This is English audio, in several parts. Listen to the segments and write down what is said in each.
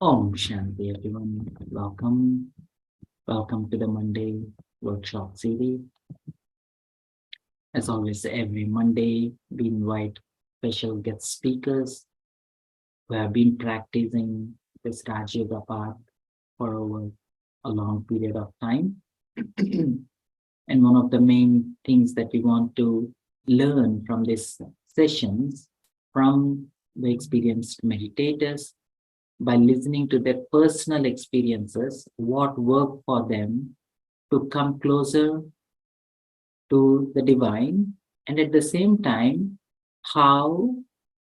Om Shanti, everyone. Welcome. Welcome to the Monday workshop series. As always, every Monday we invite special guest speakers who have been practicing this Raj Yoga path for over a long period of time. And one of the main things that we want to learn from these sessions from the experienced meditators by listening to their personal experiences, what worked for them to come closer to the divine, and at the same time, how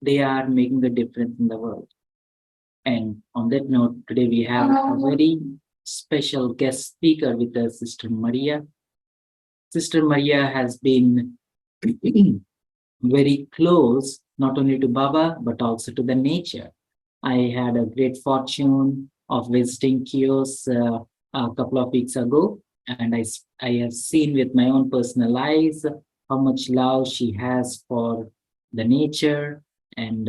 they are making a difference in the world. And on that note, today we have a very special guest speaker with us, Sister Maria. Sister Maria has been very close, not only to Baba, but also to the nature. I had a great fortune of visiting Chios a couple of weeks ago, and I have seen with my own personal eyes how much love she has for the nature. And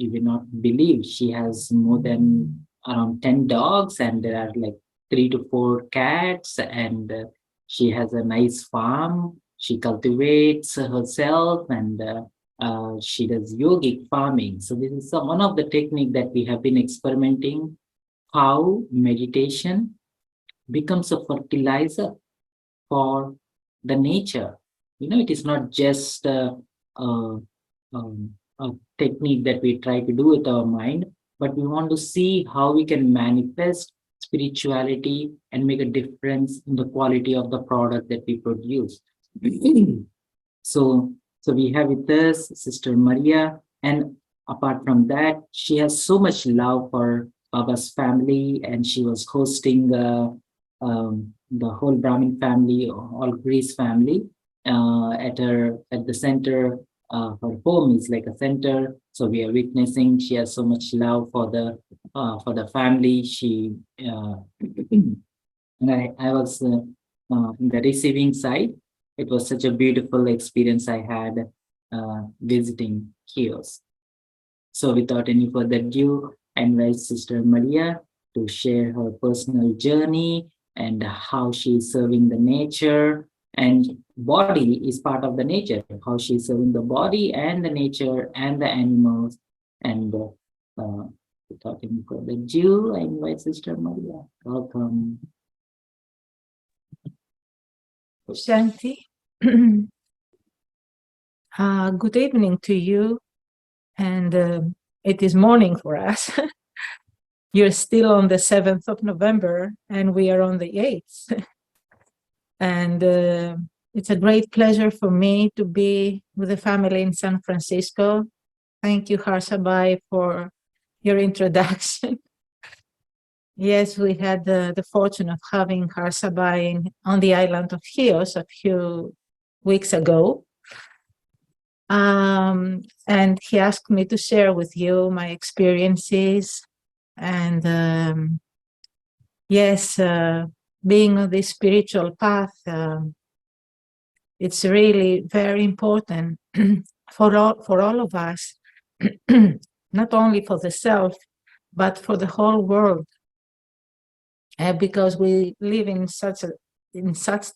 you will not believe she has more than around 10 dogs, and there are like 3 to 4 cats, and she has a nice farm. She cultivates herself, and she does yogic farming. So this is one of the technique that we have been experimenting, how meditation becomes a fertilizer for the nature. It is not just a, a technique that we try to do with our mind, but we want to see how we can manifest spirituality and make a difference in the quality of the product that we produce. So, so we have with us Sister Maria, and apart from that, she has so much love for Baba's family, and she was hosting the whole Brahmin family, all Greece family, at the center. Her home is like a center, so we are witnessing. She has so much love for the family. She and I was in the receiving side. It was such a beautiful experience I had visiting Chios. So without any further ado, I invite Sister Maria to share her personal journey and how she is serving the nature. And body is part of the nature, how she is serving the body and the nature and the animals. And without any further ado, I invite Sister Maria. Welcome. Shanti. Good evening to you. And it is morning for us. You're still on the 7th of November, and we are on the 8th. And it's a great pleasure for me to be with the family in San Francisco. Thank you, Harsha, for your introduction. Yes, we had the fortune of having Harsha on the island of Chios a few weeks ago. And he asked me to share with you my experiences. And yes, being on this spiritual path, it's really very important for all of us, not only for the self, but for the whole world. Because we live in such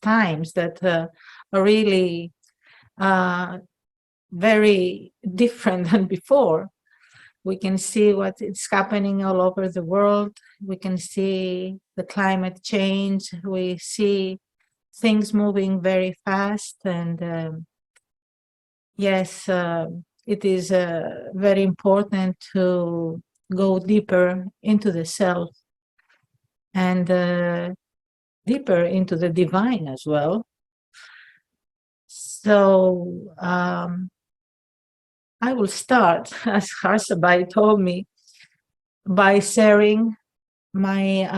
times that are really very different than before. We can see what is happening all over the world. We can see the climate change. We see things moving very fast. And yes, it is very important to go deeper into the self and deeper into the divine as well. So I will start, as Harsha told me, by sharing my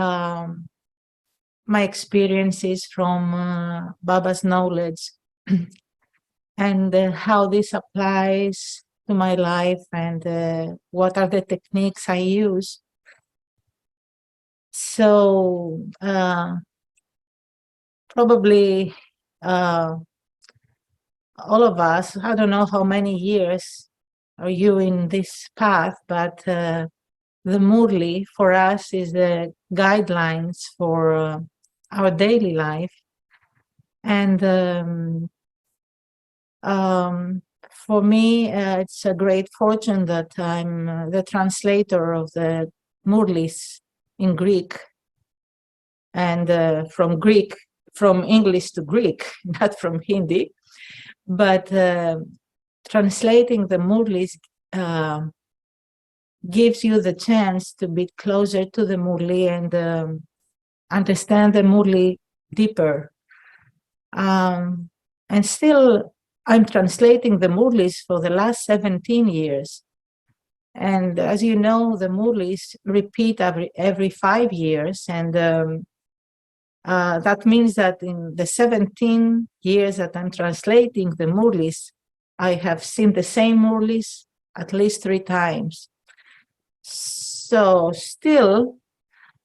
my experiences from Baba's knowledge and how this applies to my life and what are the techniques I use. So probably all of us, I don't know how many years are you in this path, but the Murli for us is the guidelines for our daily life. And for me, it's a great fortune that I'm the translator of the Murlis in Greek, and from English to Greek, not from Hindi, but translating the Murlis gives you the chance to be closer to the Murli and understand the Murli deeper. And still, I'm translating the Murlis for the last 17 years. And as you know, the Murlis repeat every 5 years. And that means that in the 17 years that I'm translating the Murlis, I have seen the same Murlis at least 3 times. So still,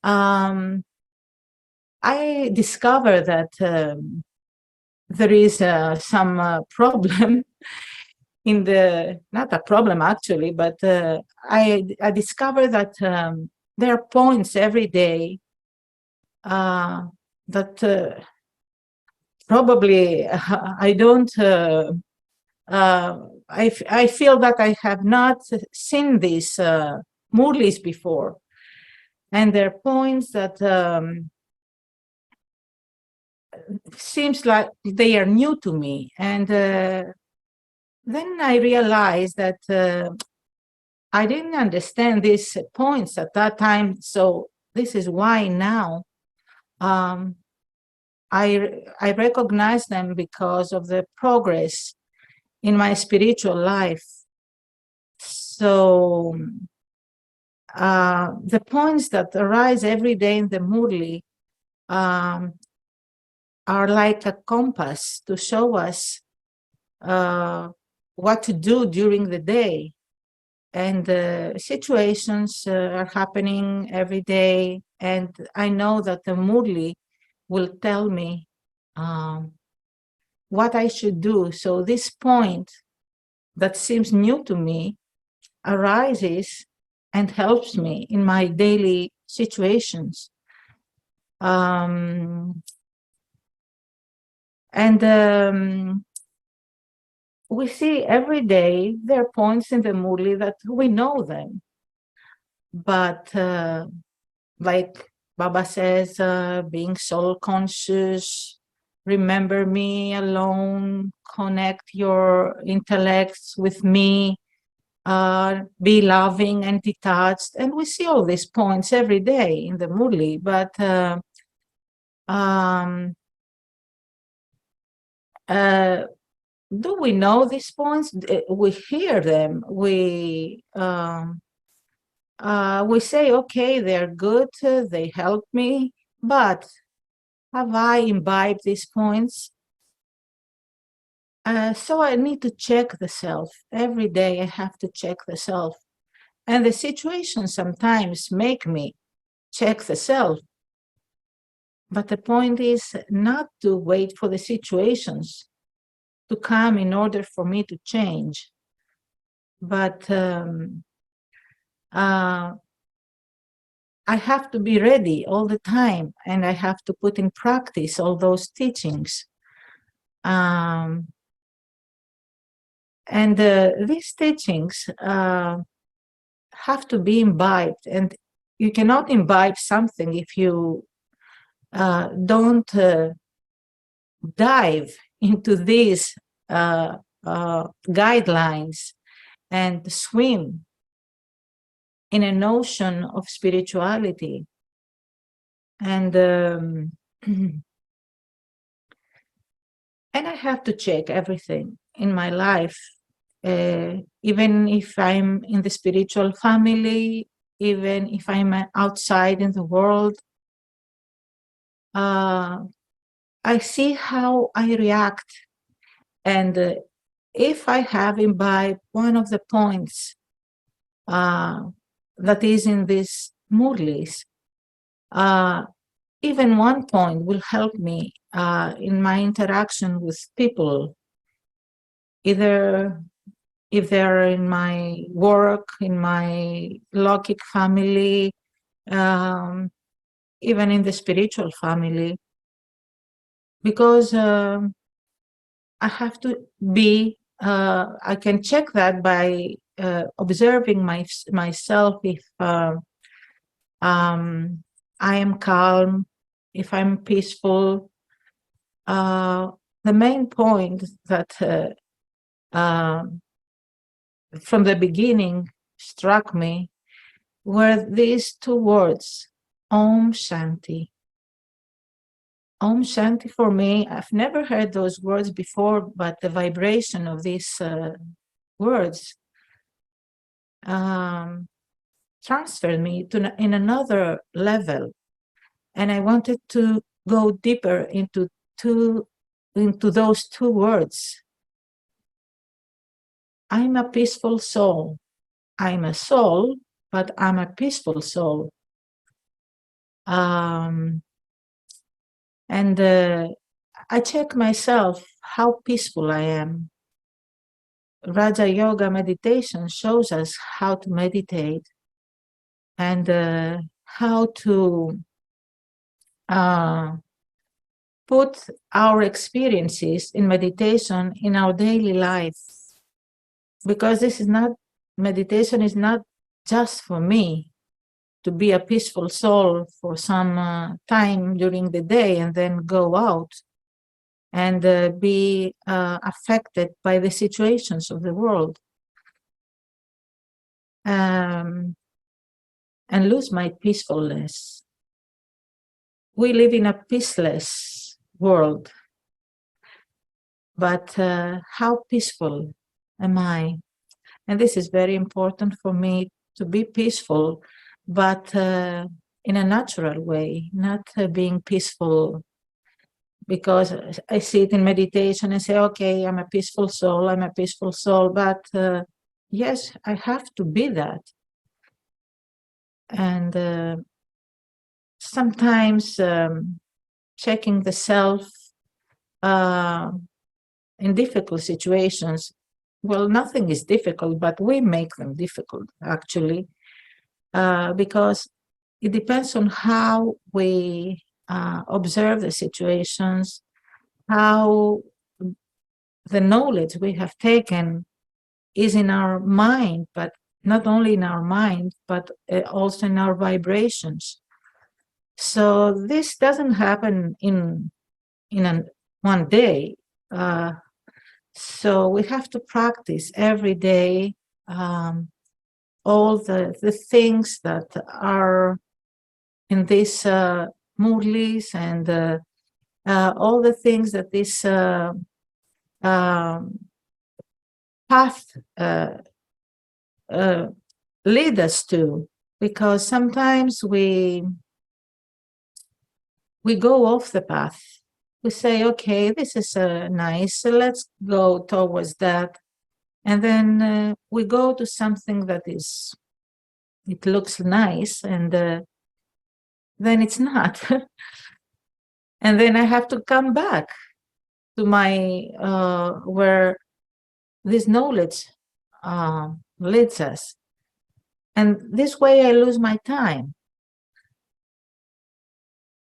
I discover that there is some problem in not a problem actually, but I discover that there are points every day that probably I don't, I feel that I have not seen these Murlis before. And there are points that seems like they are new to me. And then I realized that I didn't understand these points at that time. So this is why now I recognize them because of the progress in my spiritual life. So the points that arise every day in the Murli are like a compass to show us what to do during the day. And situations are happening every day. And I know that the Murli will tell me what I should do. So this point that seems new to me arises and helps me in my daily situations. We see every day there are points in the Murli that we know them. But like Baba says, being soul conscious, remember me alone, connect your intellects with me, be loving and detached. And we see all these points every day in the Murli, but do we know these points? We hear them. We say, okay, they're good, they help me, but have I imbibed these points? So I need to check the self. Every day I have to check the self. And the situations sometimes make me check the self. But the point is not to wait for the situations to come in order for me to change. But I have to be ready all the time, and I have to put in practice all those teachings. And these teachings have to be imbibed, and you cannot imbibe something if you don't dive into these guidelines and swim in an ocean of spirituality. And and I have to check everything in my life, even if I'm in the spiritual family, even if I'm outside in the world. I see how I react, and if I have imbibed one of the points that is in these Murlis, even one point will help me in my interaction with people, either if they're in my work, in my logic family, even in the spiritual family, because I have to be, I can check that by observing myself if I am calm, if I'm peaceful. The main point that from the beginning struck me were these two words, Om Shanti. Om Shanti for me, I've never heard those words before, but the vibration of these words transferred me to in another level. And I wanted to go deeper into those two words. I'm a peaceful soul. I'm a soul, but I'm a peaceful soul. And I check myself how peaceful I am. Raja Yoga meditation shows us how to meditate and how to put our experiences in meditation in our daily life. Because this is not, meditation is not just for me to be a peaceful soul for some time during the day and then go out and be affected by the situations of the world and lose my peacefulness. We live in a peaceless world, but how peaceful am I? And this is very important for me, to be peaceful, but in a natural way, not being peaceful because I sit in meditation and say, okay, I'm a peaceful soul, I'm a peaceful soul, but yes, I have to be that. And sometimes checking the self in difficult situations, well, nothing is difficult, but we make them difficult, actually, because it depends on how we observe the situations, how the knowledge we have taken is in our mind, but not only in our mind, but also in our vibrations. So this doesn't happen in one day. So we have to practice every day all the things that are in this mood list and all the things that this path lead us to, because sometimes we go off the path. We say, okay, this is nice, so let's go towards that. And then we go to something that is, it looks nice, and then it's not. And then I have to come back to my, where this knowledge leads us. And this way I lose my time.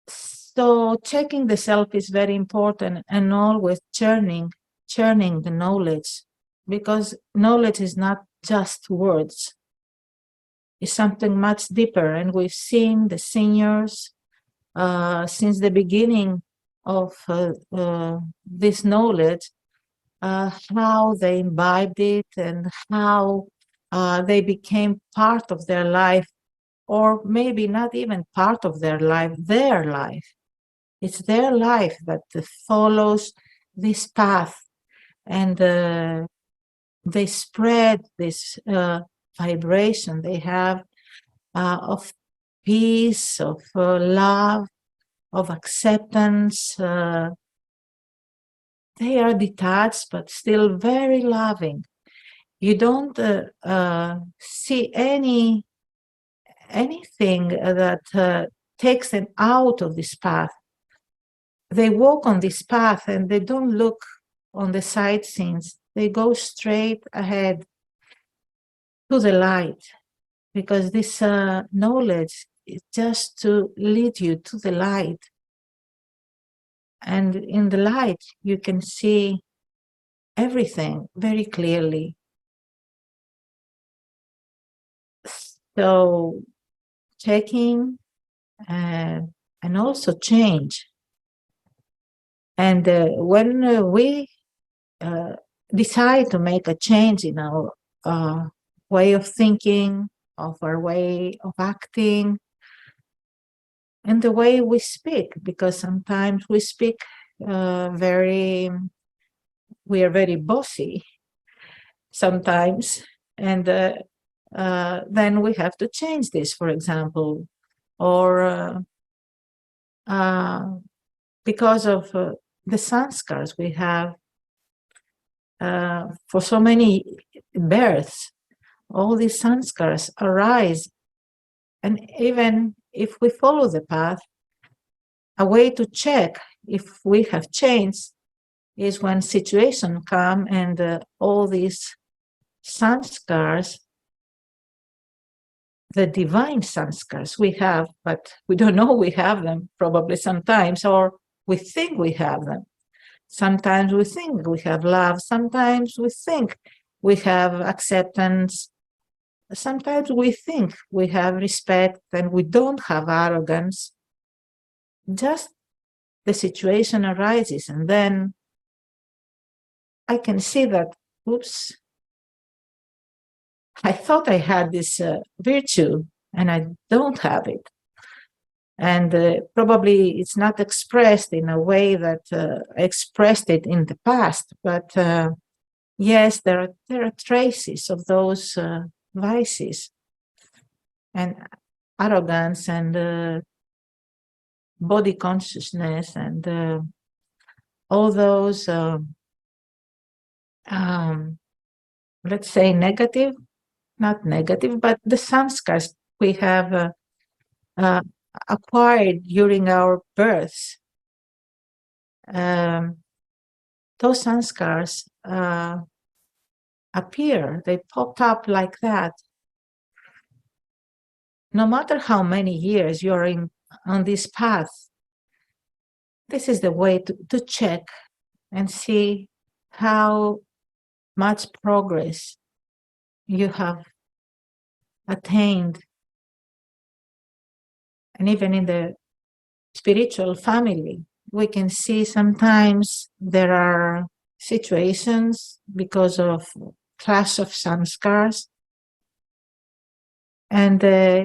So checking the self is very important, and always churning the knowledge, because knowledge is not just words. It's something much deeper, and we've seen the seniors since the beginning of this knowledge, how they imbibed it and how they became part of their life, or maybe not even part of their life, their life. It's their life that follows this path, and they spread this vibration they have of peace, of love, of acceptance. They are detached, but still very loving. You don't see anything that takes them out of this path. They walk on this path and they don't look on the sightseeings. they go straight ahead to the light, because this knowledge is just to lead you to the light. And in the light, you can see everything very clearly. So checking and also change. And when we decide to make a change in our way of thinking, of our way of acting, and the way we speak, because sometimes we speak we are very bossy sometimes, and then we have to change this, for example, or because of the sanskars we have for so many births, all these sanskars arise. And even if we follow the path, a way to check if we have changed is when situations come and all these sanskars, the divine sanskars we have, but we don't know we have them probably sometimes, or we think we have them. Sometimes we think we have love. Sometimes we think we have acceptance. Sometimes we think we have respect and we don't have arrogance. Just the situation arises, and then I can see that, oops, I thought I had this virtue and I don't have it. And probably it's not expressed in a way that I expressed it in the past, but yes, there are traces of those vices and arrogance and body consciousness and all those, let's say, negative, not negative, but the sanskars we have acquired during our births. Those sanskars appear, they pop up like that. No matter how many years you're on this path, this is the way to check and see how much progress you have attained. And even in the spiritual family, we can see sometimes there are situations because of clash of sanskars, and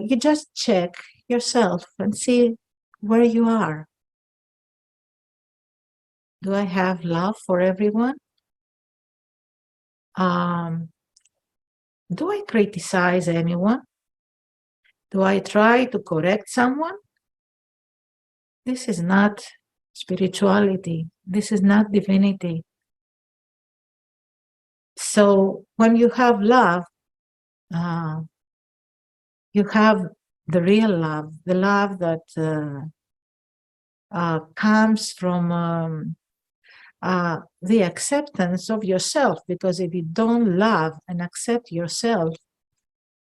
you just check yourself and see where you are. Do I have love for everyone? Do I criticize anyone? Do I try to correct someone? This is not spirituality. This is not divinity. So when you have love, you have the real love, the love that comes from the acceptance of yourself. Because if you don't love and accept yourself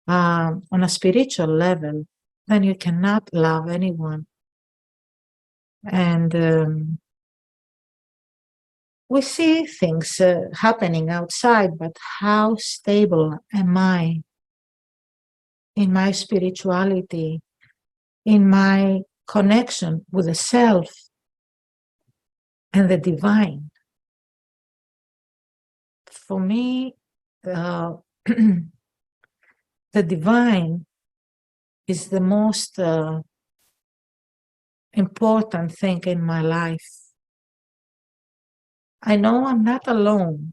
on a spiritual level, then you cannot love anyone. And we see things happening outside, but how stable am I in my spirituality, in my connection with the self and the divine? For me, the divine is the most important thing in my life. I know I'm not alone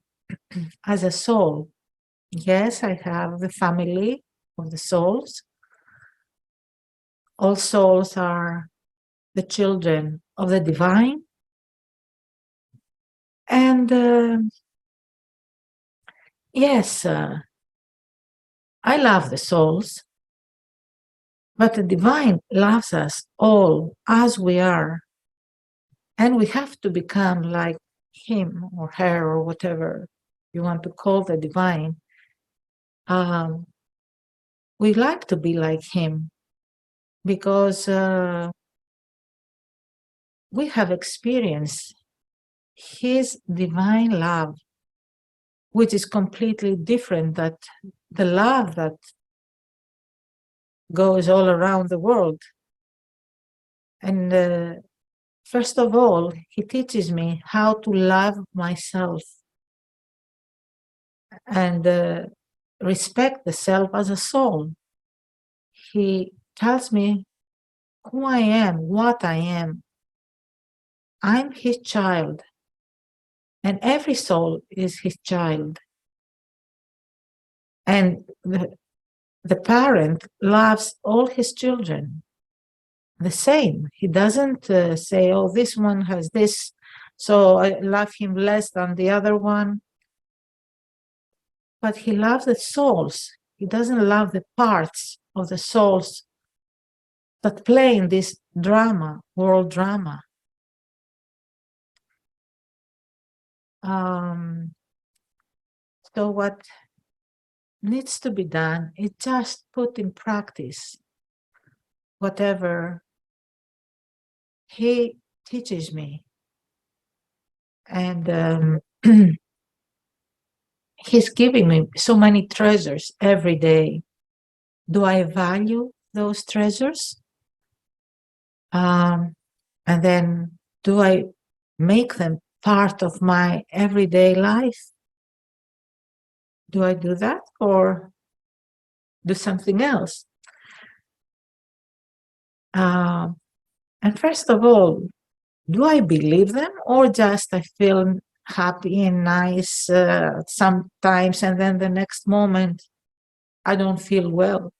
as a soul. Yes, I have the family of the souls. All souls are the children of the divine. And yes, I love the souls, but the divine loves us all as we are. And we have to become like him or her or whatever you want to call the divine, we like to be like him because we have experienced his divine love, which is completely different than the love that goes all around the world. And first of all, he teaches me how to love myself and respect the self as a soul. He tells me who I am, what I am. I'm his child, and every soul is his child. And the parent loves all his children the same. He doesn't say, oh, this one has this, so I love him less than the other one. But he loves the souls. He doesn't love the parts of the souls that play in this drama, world drama. So what needs to be done is just put in practice whatever he teaches me. And he's giving me so many treasures every day. Do I value those treasures? And then do I make them part of my everyday life? Do I do that or do something else? And first of all, do I believe them or just I feel happy and nice sometimes, and then the next moment I don't feel well?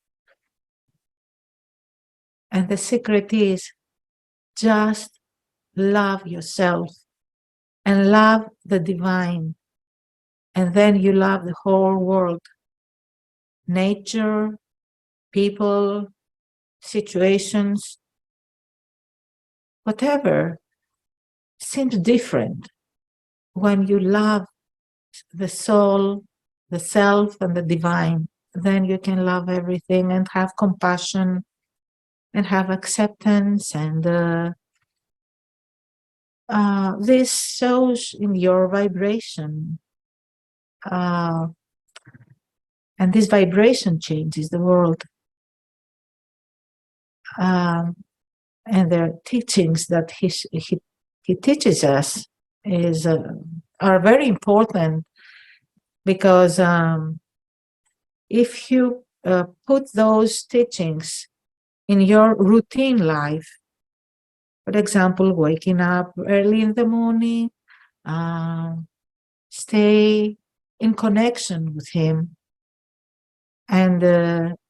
And the secret is just love yourself and love the divine. And then you love the whole world, nature, people, situations, whatever seems different when you love the soul, the self, and the divine. Then you can love everything and have compassion and have acceptance. And this shows in your vibration. And this vibration changes the world. And the teachings that he teaches us are very important, because if you put those teachings in your routine life, for example, waking up early in the morning, stay in connection with him, and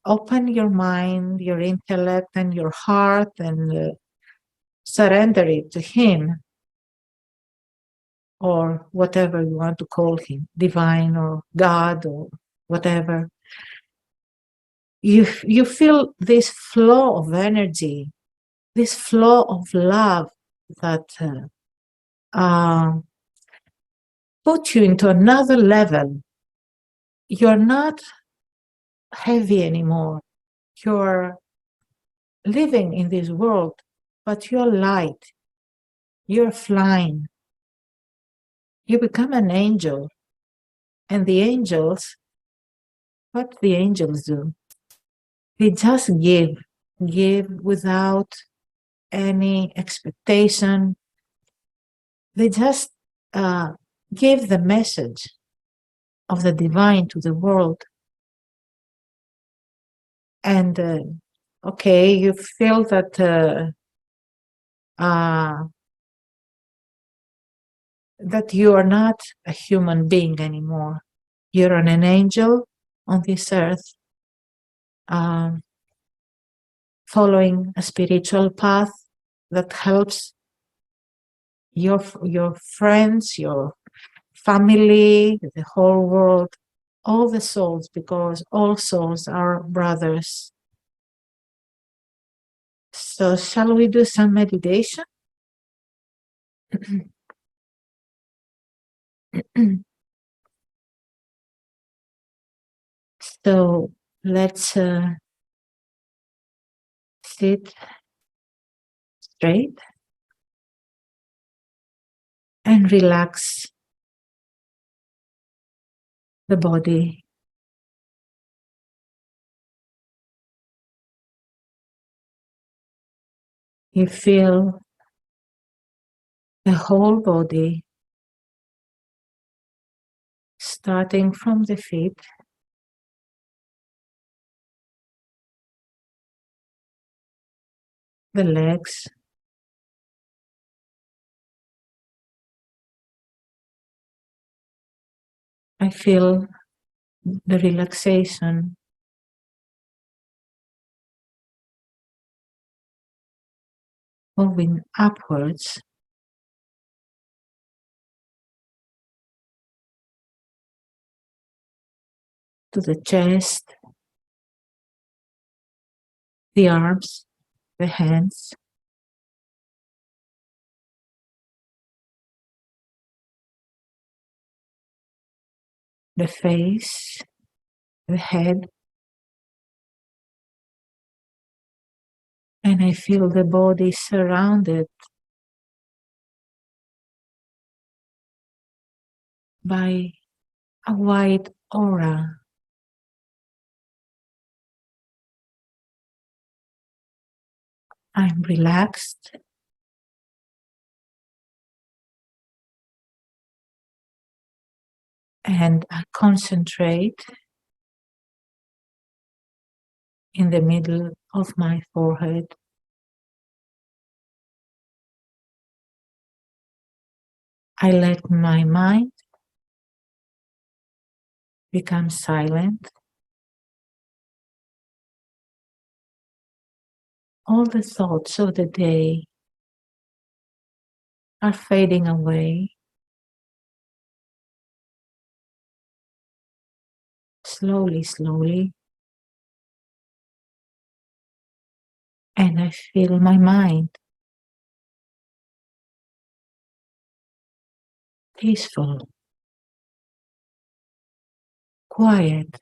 open your mind, your intellect, and your heart, and surrender it to him, or whatever you want to call him, divine or God or whatever. You feel this flow of energy, this flow of love that put you into another level. You're not heavy anymore. You're living in this world, but you're light. You're flying. You become an angel. And the angels, what the angels do? They just give without any expectation. They just give the message of the divine to the world. And okay, you feel that that you are not a human being anymore. You're an angel on this earth, following a spiritual path that helps your friends, your family, the whole world, all the souls, because all souls are brothers. So shall we do some meditation? So let's sit straight and relax the body. You feel the whole body starting from the feet, the legs, I feel the relaxation moving upwards to the chest, the arms, the hands, the face, the head, and I feel the body surrounded by a white aura. I'm relaxed and I concentrate in the middle of my forehead. I let my mind become silent. All the thoughts of the day are fading away slowly, slowly. And I feel my mind peaceful, quiet,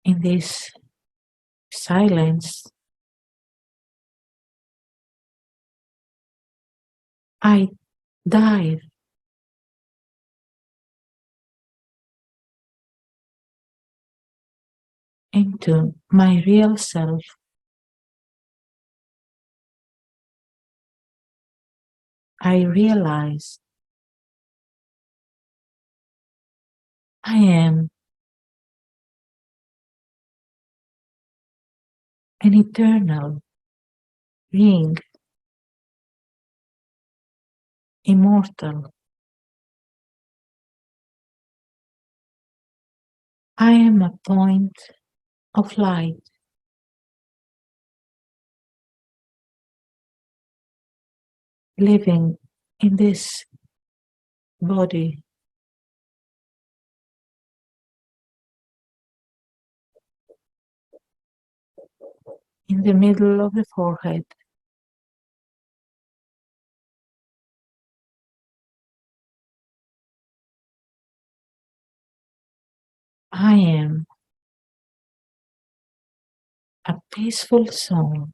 in this silence. I dive into my real self. I realize I am an eternal being, immortal. I am a point of light, living in this body, in the middle of the forehead. I am a peaceful soul.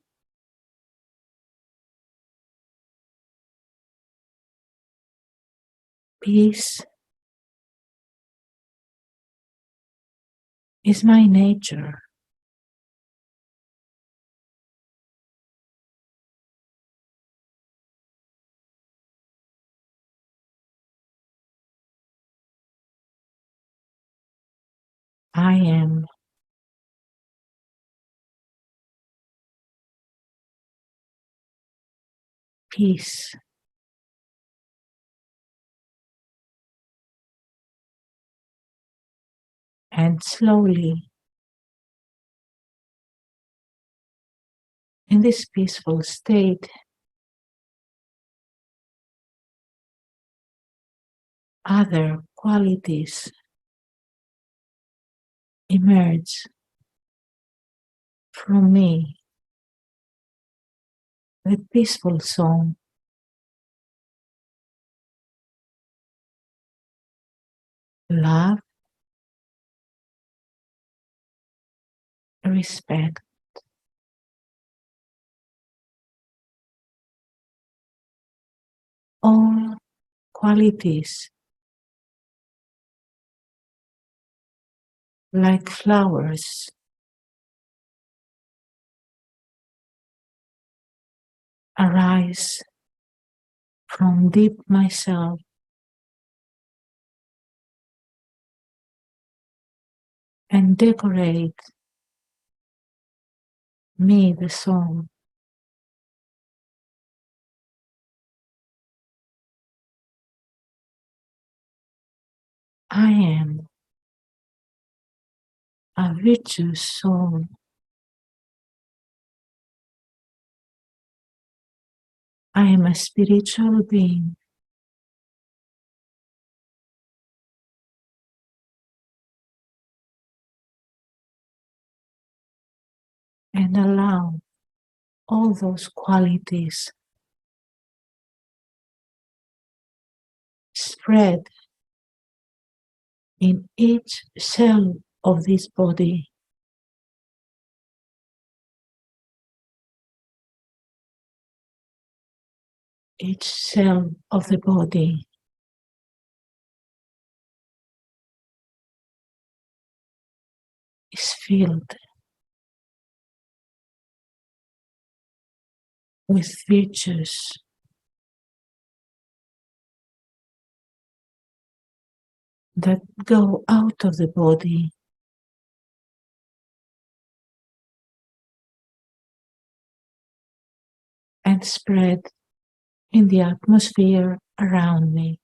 Peace is my nature. I am peace. And slowly, in this peaceful state, other qualities emerge from me the peaceful song. Love, respect, all qualities like flowers arise from deep myself and decorate me the song. I am a virtuous soul. I am a spiritual being. And allow all those qualities spread in each cell of this body. Each cell of the body is filled with virtues that go out of the body and spread in the atmosphere around me.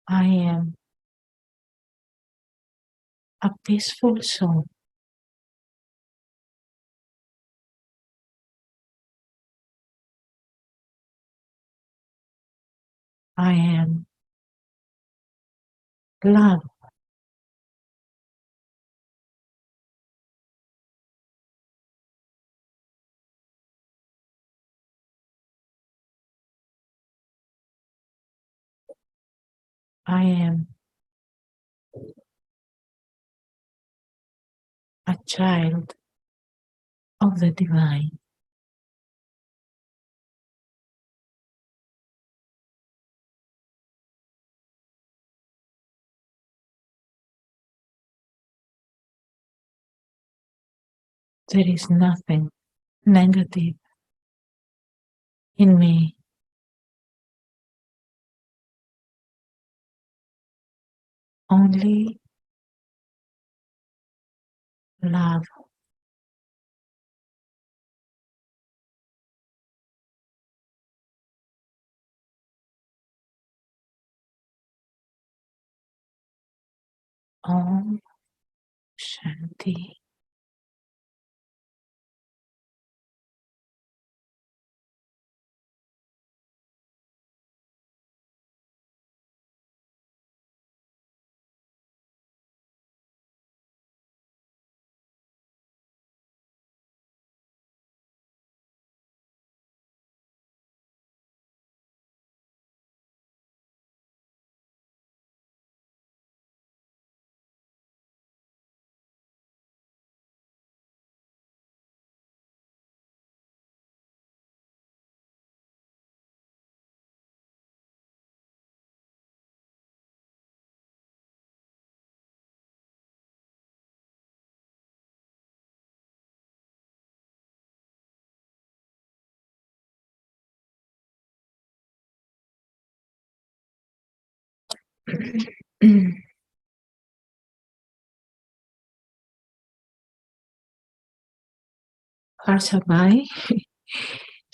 I am a peaceful soul. I am love. I am a child of the divine. There is nothing negative in me. Only love. Om Shanti. Harsha, bye.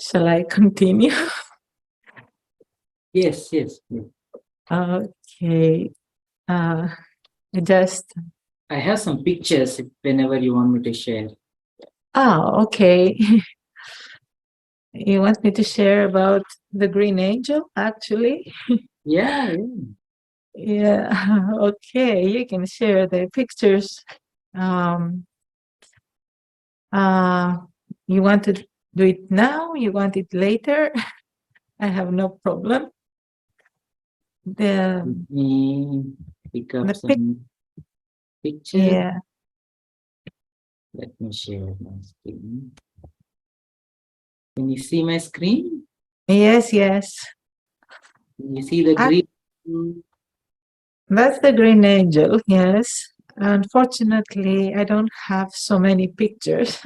Shall I continue? Yes, yes, yes. Okay. I have some pictures whenever you want me to share. Okay. You want me to share about the green angel, actually? Yeah, yeah. Yeah. Okay, you can share the pictures. Um, you want to do it now? You want it later? I have no problem. Let The me pick up the pic some pictures. Yeah. Let me share my screen. Can you see my screen? Yes, yes. Can you see the Ah, green? that's the green angel. Yes. Unfortunately, I don't have so many pictures.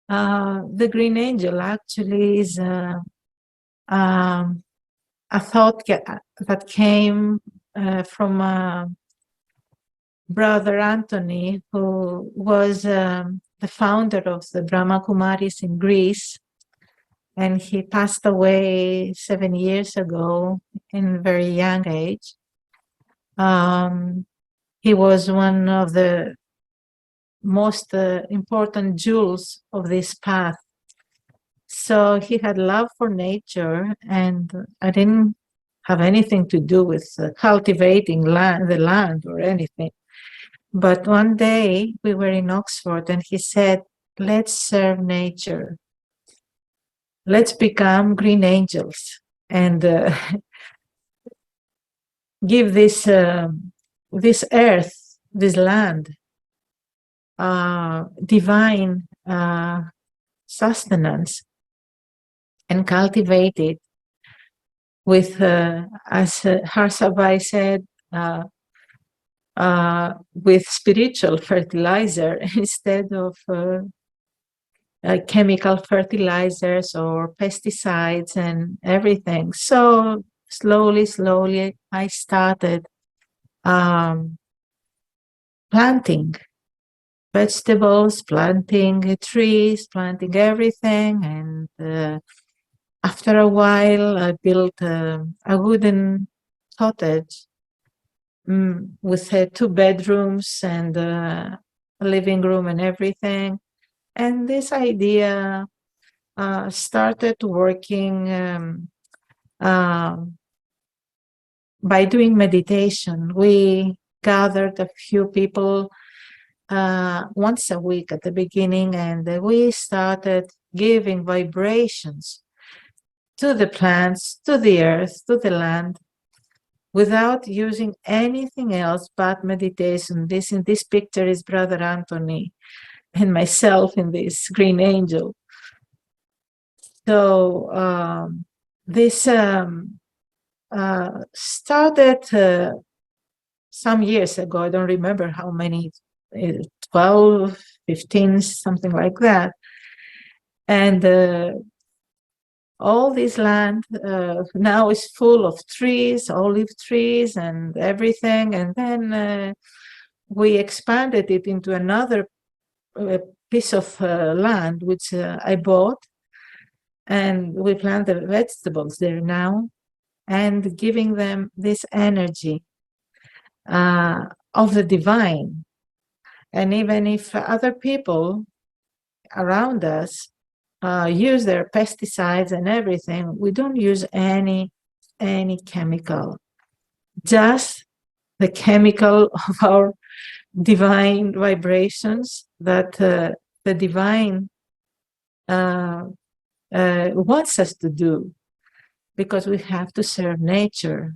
The green angel actually is a thought that came from Brother Anthony, who was the founder of the Brahma Kumaris in Greece. And he passed away 7 years ago in a very young age. He was one of the most important jewels of this path. So he had love for nature, and I didn't have anything to do with cultivating the land or anything. But one day we were in Oxford, and he said, "Let's serve nature. Let's become green angels and give this earth, this land, divine sustenance, and cultivate it with, as Harsha said, with spiritual fertilizer instead of chemical fertilizers or pesticides and everything." So slowly, I started planting vegetables, planting trees, planting everything. And after a while, I built a wooden cottage with 2 bedrooms and a living room and everything. And this idea started working by doing meditation. We gathered a few people once a week at the beginning, and we started giving vibrations to the plants, to the earth, to the land, without using anything else but meditation. This in this picture is Brother Anthony and myself in this green angel. So this started some years ago. I don't remember how many, 12, 15, something like that. And all this land now is full of trees, olive trees and everything. And then we expanded it into another piece of land, which I bought. And we plant the vegetables there now and giving them this energy of the divine. And even if other people around us use their pesticides and everything, we don't use any chemical, just the chemical of our divine vibrations that the divine wants us to do, because we have to serve nature.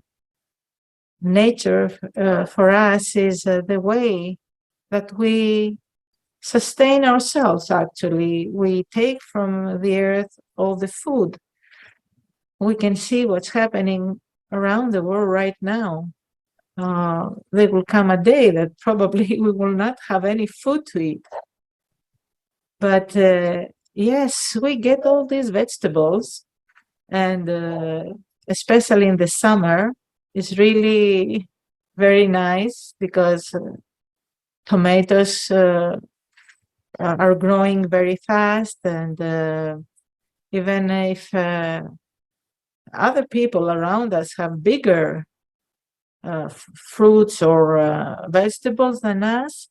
Nature for us is the way that we sustain ourselves. Actually, we take from the earth all the food. We can see what's happening around the world right now. There will come a day that probably we will not have any food to eat. But yes, we get all these vegetables, and especially in the summer, it's really very nice because tomatoes are growing very fast, and even if other people around us have bigger fruits or vegetables than us,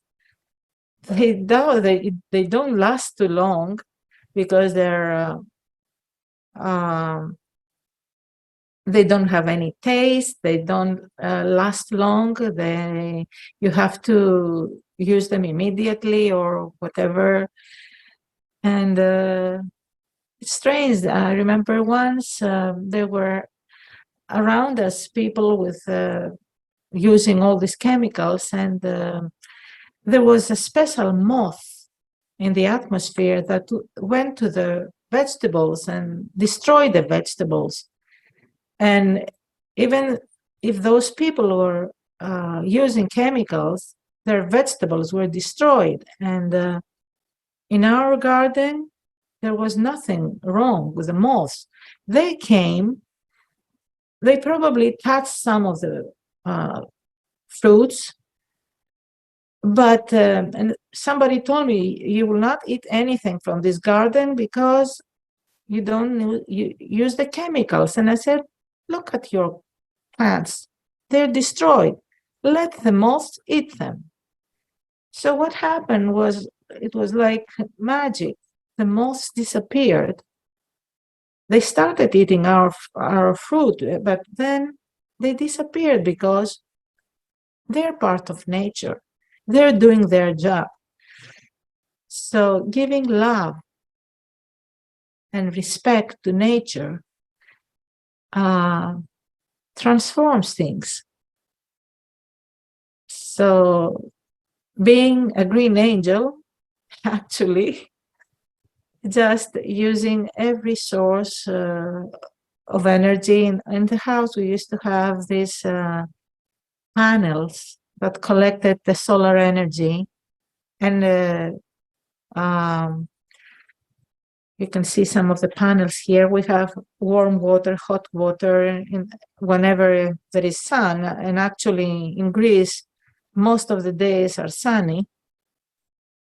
they don't last too long because they're they don't have any taste, they don't last long, you have to use them immediately or whatever. And it's strange. I remember once there were around us people with using all these chemicals, and there was a special moth in the atmosphere that went to the vegetables and destroyed the vegetables. And even if those people were using chemicals, their vegetables were destroyed. And in our garden, there was nothing wrong with the moths. They came, they probably touched some of the fruits, but and somebody told me, you will not eat anything from this garden because you don't use the chemicals. And I said, look at your plants, they're destroyed. Let the moths eat them. So what happened was, it was like magic. The moths disappeared. They started eating our fruit, but then they disappeared because they're part of nature. They're doing their job. So giving love and respect to nature transforms things. So being a green angel, actually, just using every source of energy. In the house, we used to have these panels that collected the solar energy, and you can see some of the panels here. We have warm water, hot water, whenever there is sun. And actually, in Greece, most of the days are sunny.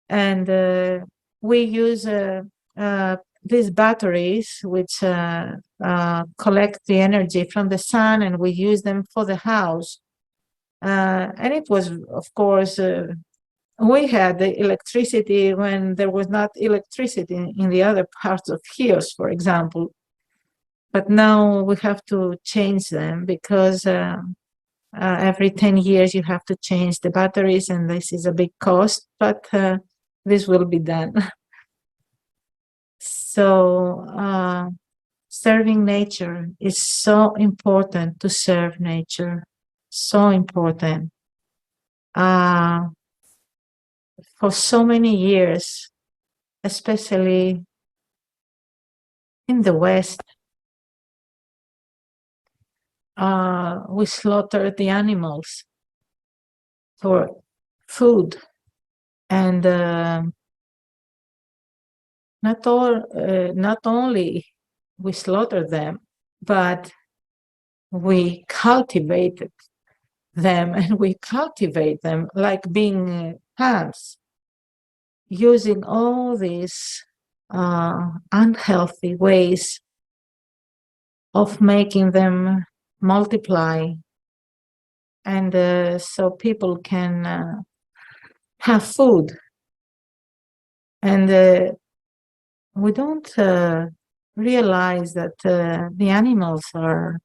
And we use these batteries, which collect the energy from the sun, and we use them for the house. And it was, of course, we had the electricity when there was not electricity in the other parts of Chios, for example. But now we have to change them because every 10 years you have to change the batteries, and this is a big cost, but this will be done. So serving nature is so important, to serve nature, so important. For so many years, especially in the West, we slaughtered the animals for food, and not only we slaughtered them, but we cultivated them, and we cultivate them like being plants, using all these unhealthy ways of making them multiply, and so people can have food. And we don't realize that the animals are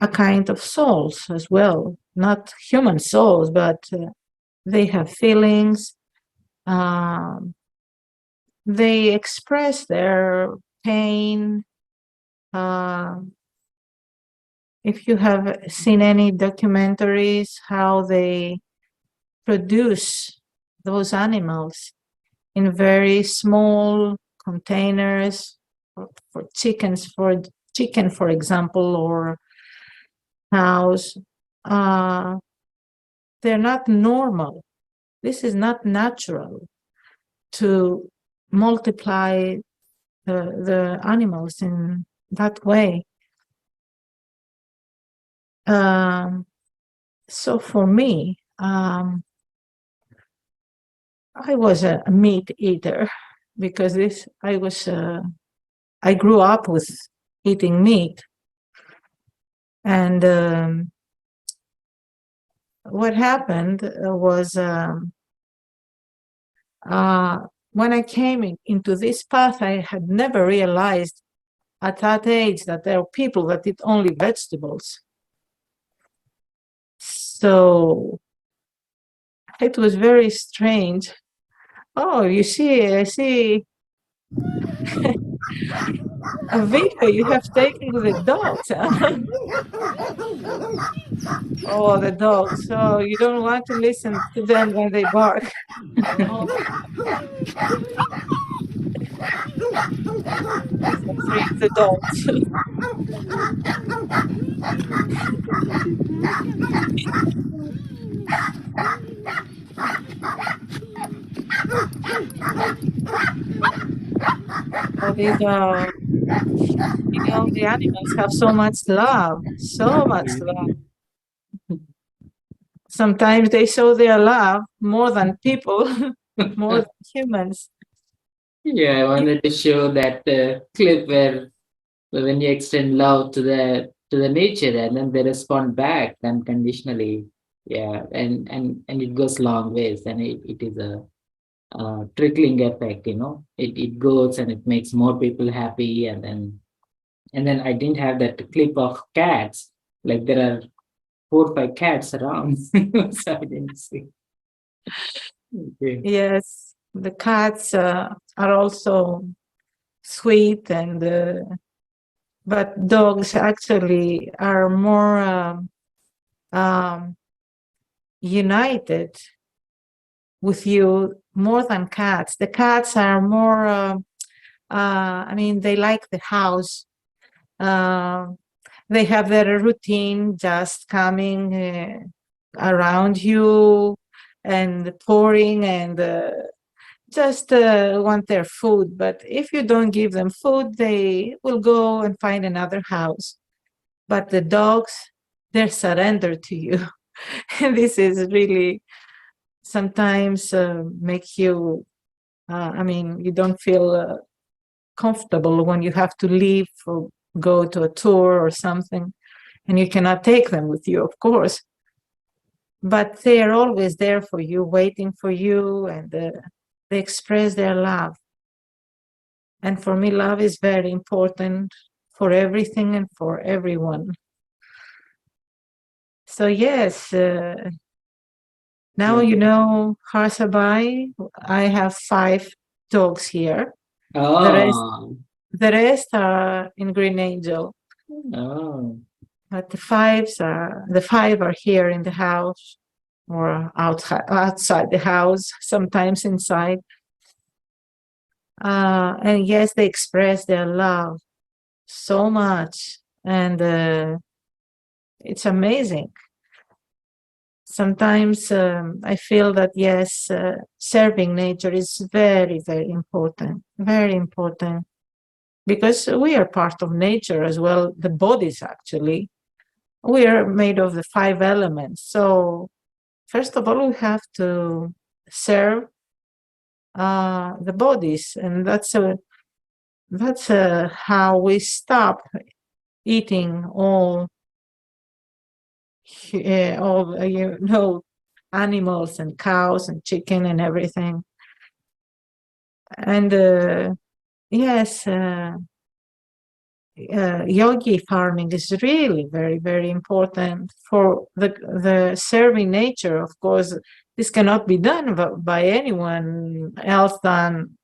a kind of souls as well, not human souls, but they have feelings. They express their pain. If you have seen any documentaries, how they produce those animals in very small containers for chicken, for example, or cows, they're not normal. This is not natural to multiply the animals in that way. So for me, I was a meat eater because I grew up with eating meat. And what happened was when I came into this path, I had never realized at that age that there are people that eat only vegetables. So it was very strange. Oh, I see a video you have taken with the dogs. Oh, the dogs. So you don't want to listen to them when they bark. Oh, please don't freak the dogs. Oh, these are, the animals have so much love, so much love. Sometimes they show their love more than people, more than humans. Yeah, I wanted to show that clip where when you extend love to the nature and then they respond back unconditionally. Yeah, and it goes long ways, and it is a trickling effect. It goes and it makes more people happy, and then I didn't have that clip of cats. Like there are 4 or 5 cats around, so I didn't see. Okay. Yes, the cats are also sweet, but dogs actually are more united with you more than cats. The cats are more, they like the house. They have their routine, just coming around you and pouring and just want their food. But if you don't give them food, they will go and find another house. But the dogs, they're surrendered to you. And this is really sometimes make you, you don't feel comfortable when you have to leave or go to a tour or something, and you cannot take them with you, of course. But they are always there for you, waiting for you, and they express their love. And for me, love is very important for everything and for everyone. So yes, now Harsha, I have 5 dogs here. Oh, The rest are in Green Angel. oh. But the 5 are here in the house or outside the house, sometimes inside. And yes, they express their love so much, and it's amazing. Sometimes I feel that yes, serving nature is very, very important, because we are part of nature as well. The bodies, actually, we are made of the 5 elements. So first of all, we have to serve the bodies, and that's how we stop eating all animals and cows and chicken and everything. And yes, yogi farming is really very, very important for the serving nature. Of course, this cannot be done by anyone else than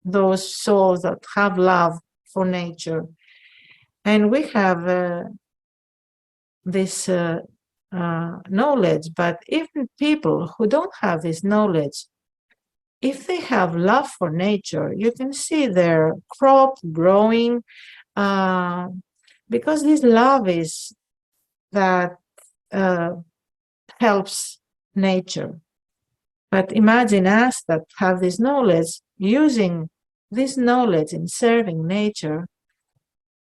those souls that have love for nature. And we have this knowledge, but even people who don't have this knowledge, if they have love for nature, you can see their crop growing, because this love is that helps nature. But imagine us that have this knowledge, using this knowledge in serving nature,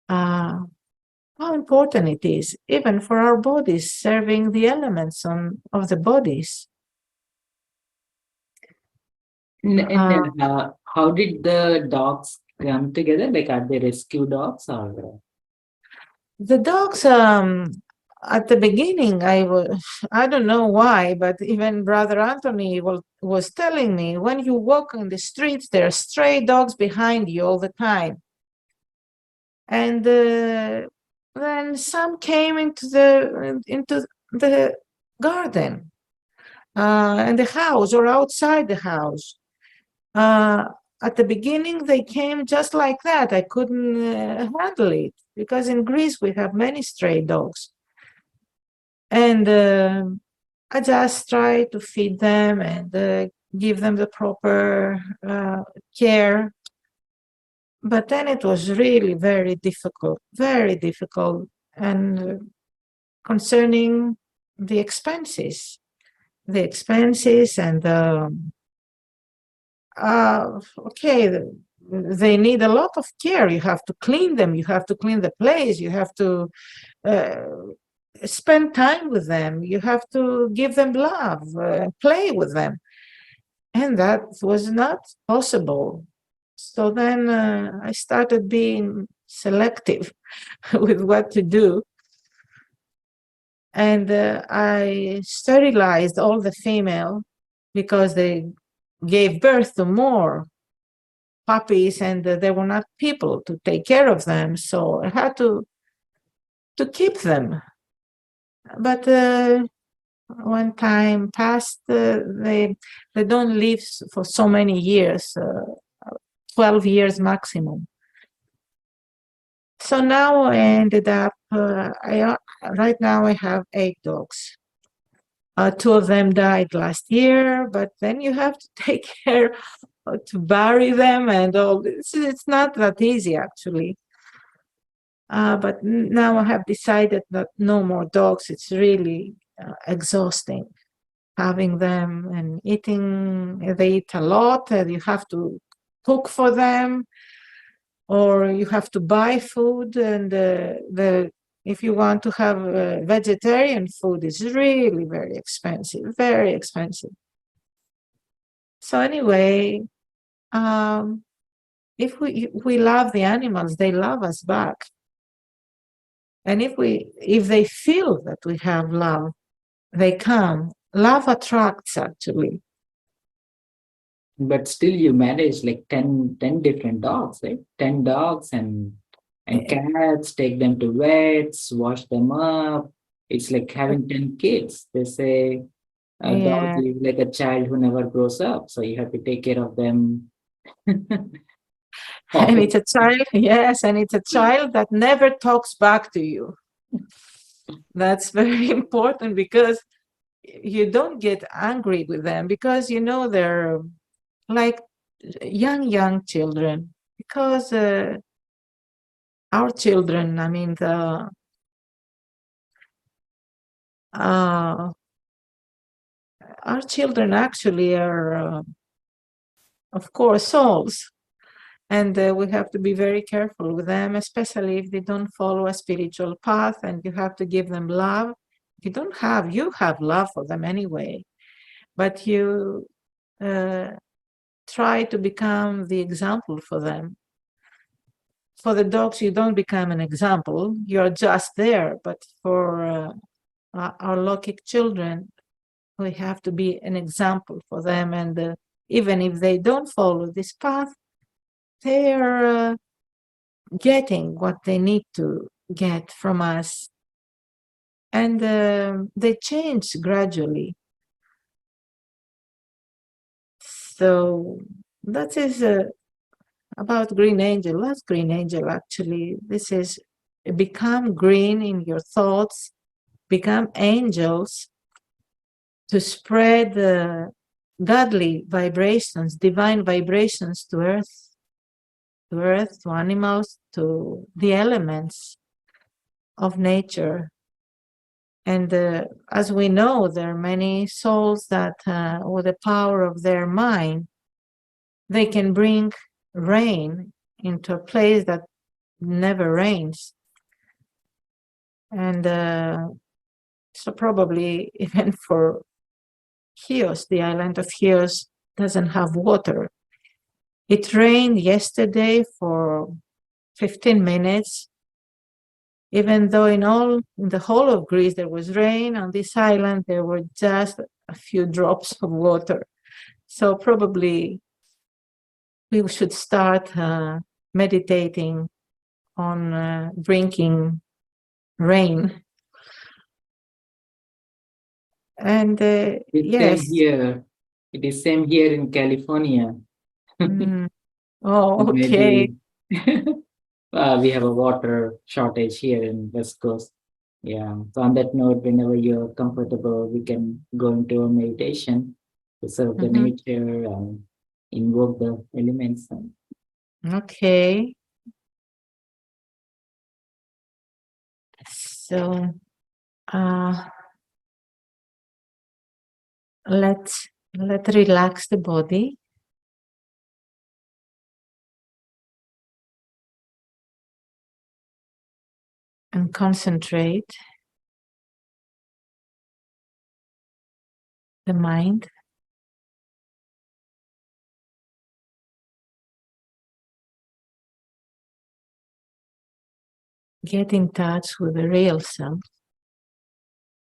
how important it is, even for our bodies, serving the elements of the bodies. And how did the dogs come together? Like, are they rescue dogs or? The dogs, at the beginning, I don't know why, but even Brother Anthony was telling me, when you walk on the streets, there are stray dogs behind you all the time. And then some came into the garden, in the house or outside the house. At the beginning, they came just like that. I couldn't handle it because in Greece we have many stray dogs. And I just try to feed them and give them the proper care. But then it was really very difficult. And concerning the expenses and okay, they need a lot of care. You have to clean them, you have to clean the place, you have to spend time with them, you have to give them love, play with them. And that was not possible. So then I started being selective with what to do. And I sterilized all the female because they gave birth to more puppies and there were not people to take care of them. So I had to keep them. But when time passed, they don't live for so many years, 12 years maximum. So now I ended up, right now I have 8 dogs. 2 of them died last year, but then you have to take care to bury them and all this. It's not that easy, actually. But now I have decided that no more dogs. It's really exhausting having them and eating. They eat a lot, and you have to cook for them, or you have to buy food. And if you want to have vegetarian food, it's really very expensive, very expensive. So anyway, if we love the animals, they love us back. And if they feel that we have love, they come. Love attracts, actually. But still you manage like 10 different dogs, right? 10 dogs and cats, take them to vets, wash them up. It's like having 10 kids. They say a dog Yeah. is like a child who never grows up. So you have to take care of them. And it's a child, yes, and it's a child that never talks back to you. That's very important because you don't get angry with them because you know they're like young children. Because our children, I mean, our children actually are, of course, souls. And we have to be very careful with them, especially if they don't follow a spiritual path, and you have to give them love. If you have love for them anyway, but you try to become the example for them. For the dogs, you don't become an example, you're just there. But for our Lokic children, we have to be an example for them. And even if they don't follow this path, they are getting what they need to get from us. And they change gradually. So that is about Green Angel. That's Green Angel, actually. This is become green in your thoughts, become angels to spread godly vibrations, divine vibrations to earth, to animals, to the elements of nature. And as we know, there are many souls that, with the power of their mind, they can bring rain into a place that never rains. And so probably even for Chios, the island of Chios doesn't have water. It rained yesterday for 15 minutes. Even though in the whole of Greece there was rain, on this island there were just a few drops of water. So probably we should start meditating on drinking rain. And It's same yes. here. It is same here in California. Mm. Oh, okay. Maybe we have a water shortage here in West Coast. Yeah. So on that note, whenever you're comfortable, we can go into a meditation to serve the Mhm. nature and invoke the elements. Okay. So uh, let's relax the body. And concentrate the mind. Get in touch with the real self,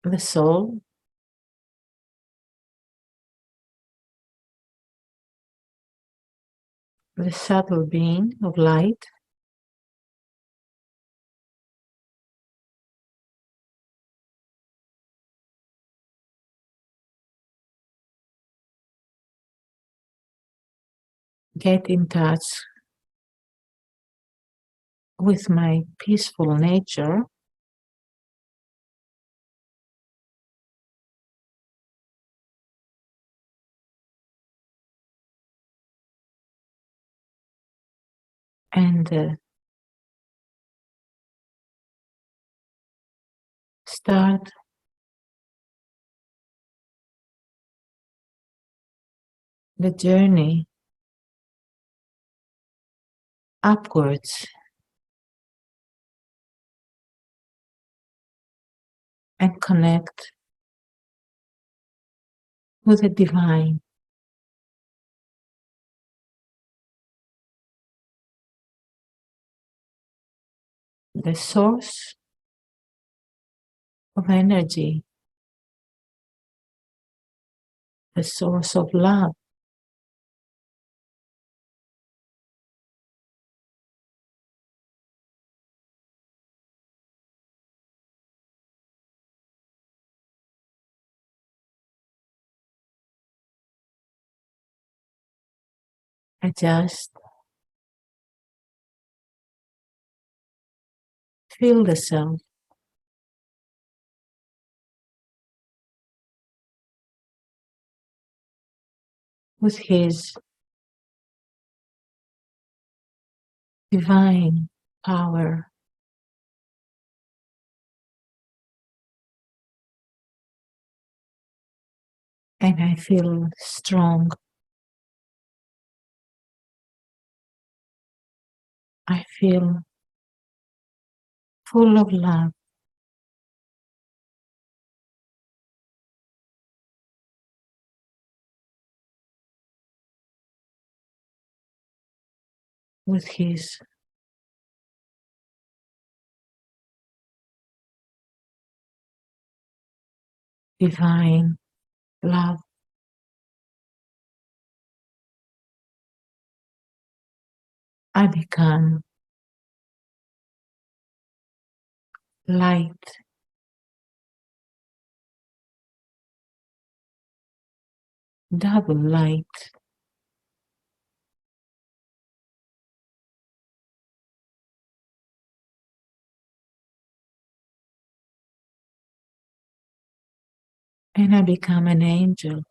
the soul, the subtle being of light. Get in touch with my peaceful nature. And start the journey upwards and connect with the divine, the source of energy, the source of love. I just feel the self with his divine power. And I feel strong. I feel full of love. With his divine love. I become light, double light, and I become an angel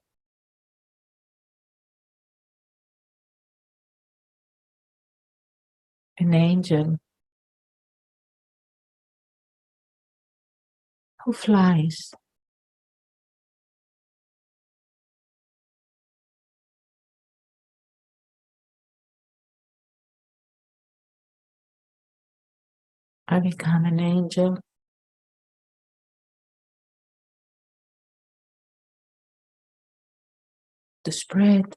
who flies. I become an angel to spread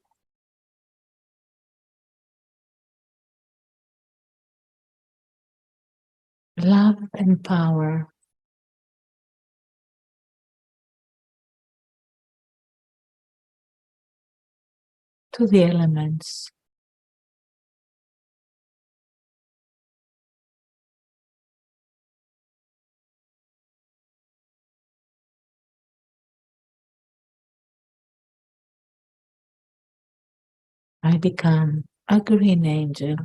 love and power to the elements. I become a green angel,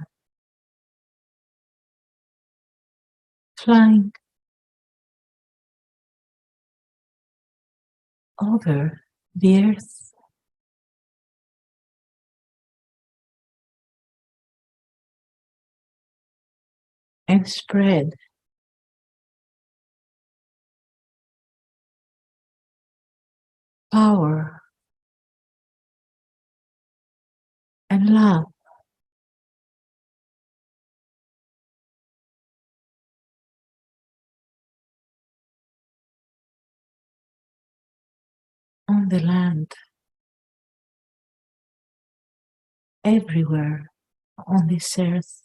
flying over the earth. And spread power and love on the land, everywhere on this earth.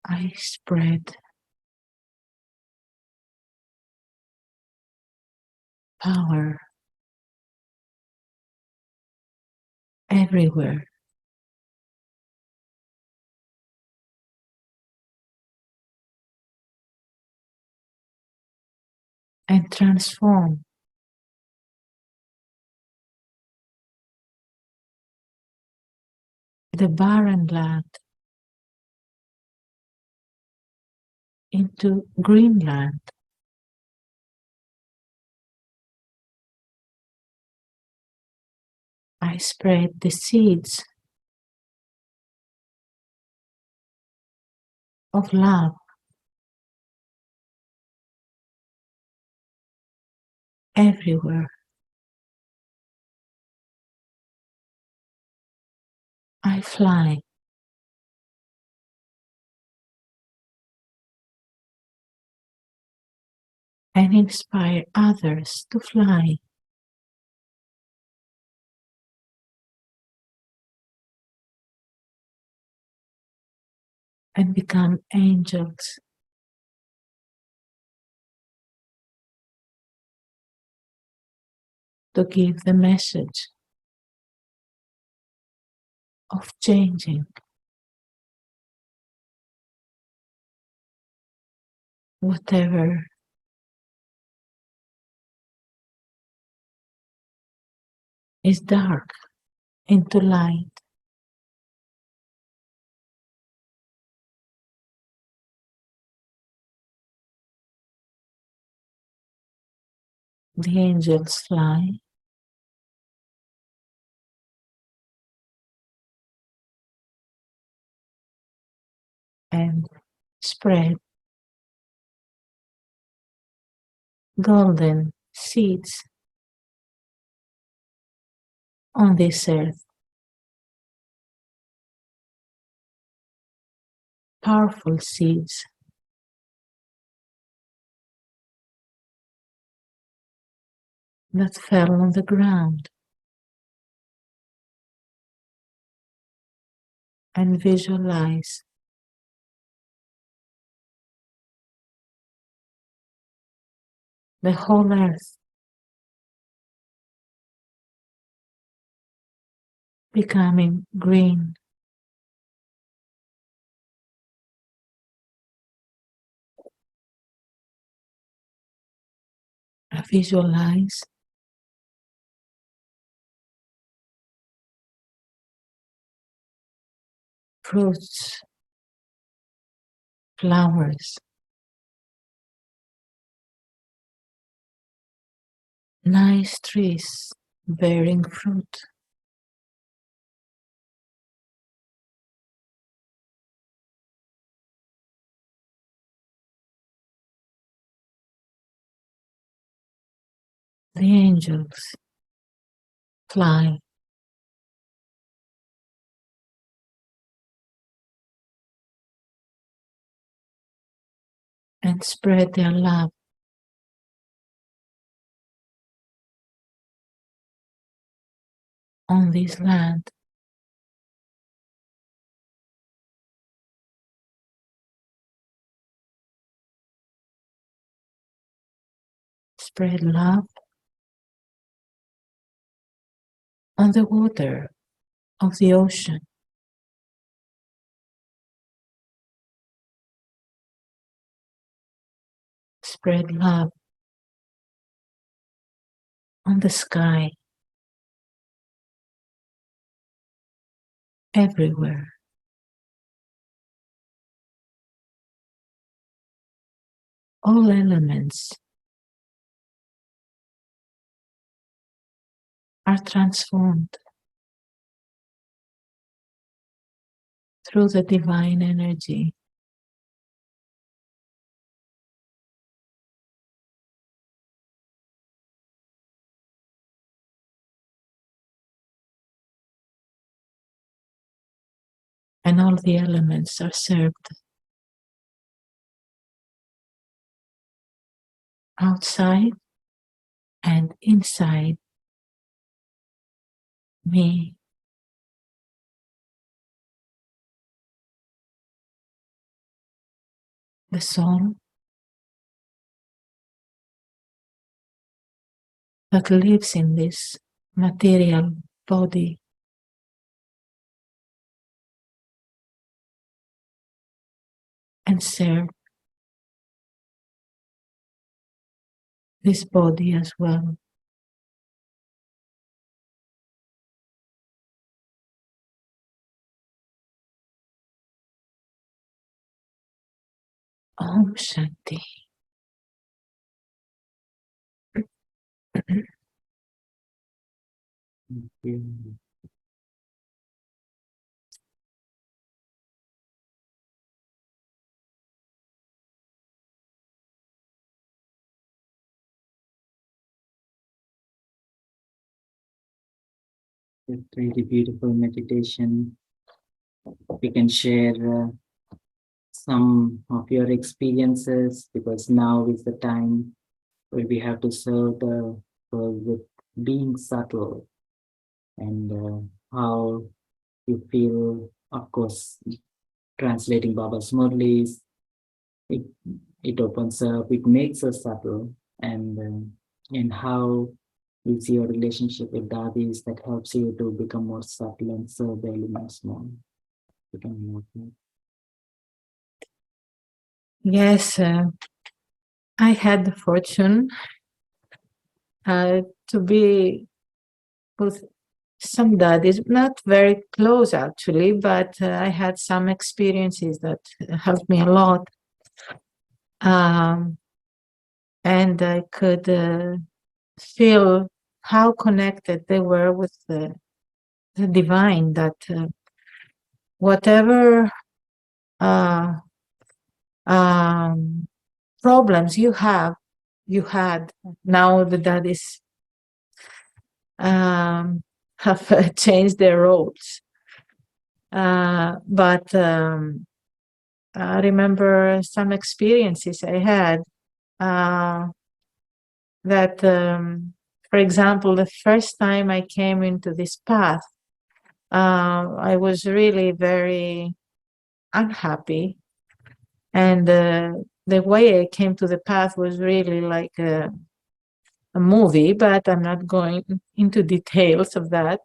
I spread power everywhere. And transform the barren land into green land. I spread the seeds of love everywhere. I fly and inspire others to fly. And become angels. To give the message of changing whatever is dark into light. The angels fly and spread golden seeds on this earth. Powerful seeds that fell on the ground and visualize the whole earth becoming green. I visualize fruits, flowers, nice trees bearing fruit. The angels fly and spread their love on this land. Spread love on the water of the ocean. spread love on the sky, everywhere. All elements are transformed through the divine energy. And all the elements are served outside and inside me. The soul that lives in this material body and serve this body as well. Om Shanti. Thank you. A really beautiful meditation. We can share some of your experiences, because now is the time where we have to serve the world with being subtle, and how you feel, of course, translating Baba's Murlis, it, it opens up, it makes us subtle, and how you see your relationship with Dadis that helps you to become more subtle and serve the elements more. You can move more. Yes, I had the fortune to be with some daddies, not very close actually, but I had some experiences that helped me a lot. And I could feel how connected they were with the divine, that whatever problems you had, now the daddies have changed their roles. But I remember some experiences I had that, for example, the first time I came into this path, I was really very unhappy. And the way I came to the path was really like a movie, but I'm not going into details of that.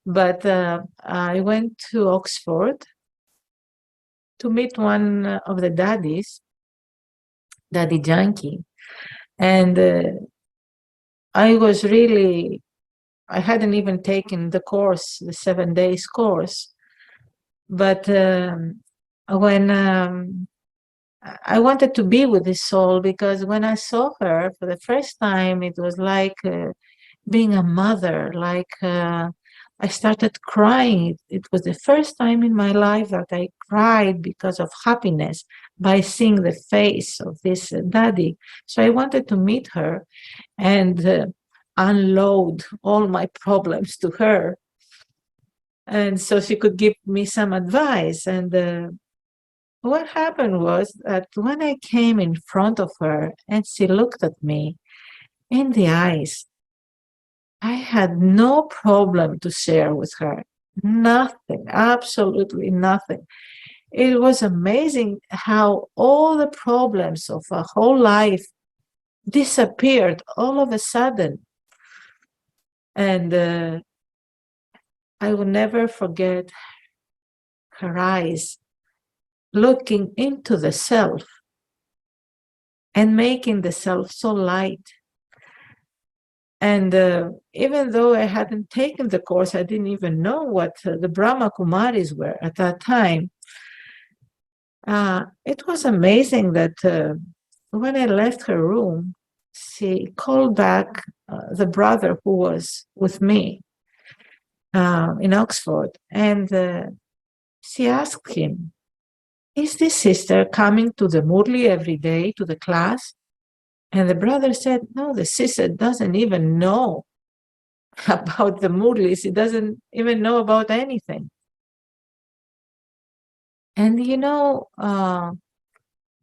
But I went to Oxford to meet one of the daddies, Daddy Janki. And I hadn't even taken the course, the 7 days course. But when I wanted to be with this soul, because when I saw her for the first time, it was like being a mother, like I started crying. It was the first time in my life that I cried because of happiness by seeing the face of this daddy. So I wanted to meet her and unload all my problems to her. And so she could give me some advice. And what happened was that when I came in front of her and she looked at me in the eyes, I had no problem to share with her. Nothing, absolutely nothing. It was amazing how all the problems of a whole life disappeared all of a sudden. And I will never forget her eyes looking into the self and making the self so light. And even though I hadn't taken the course, I didn't even know what the Brahma Kumaris were at that time. It was amazing that when I left her room, she called back the brother who was with me in Oxford, and she asked him, "Is this sister coming to the Murli every day to the class?" And the brother said, "No, the sister doesn't even know about the Murlis. He doesn't even know about anything." And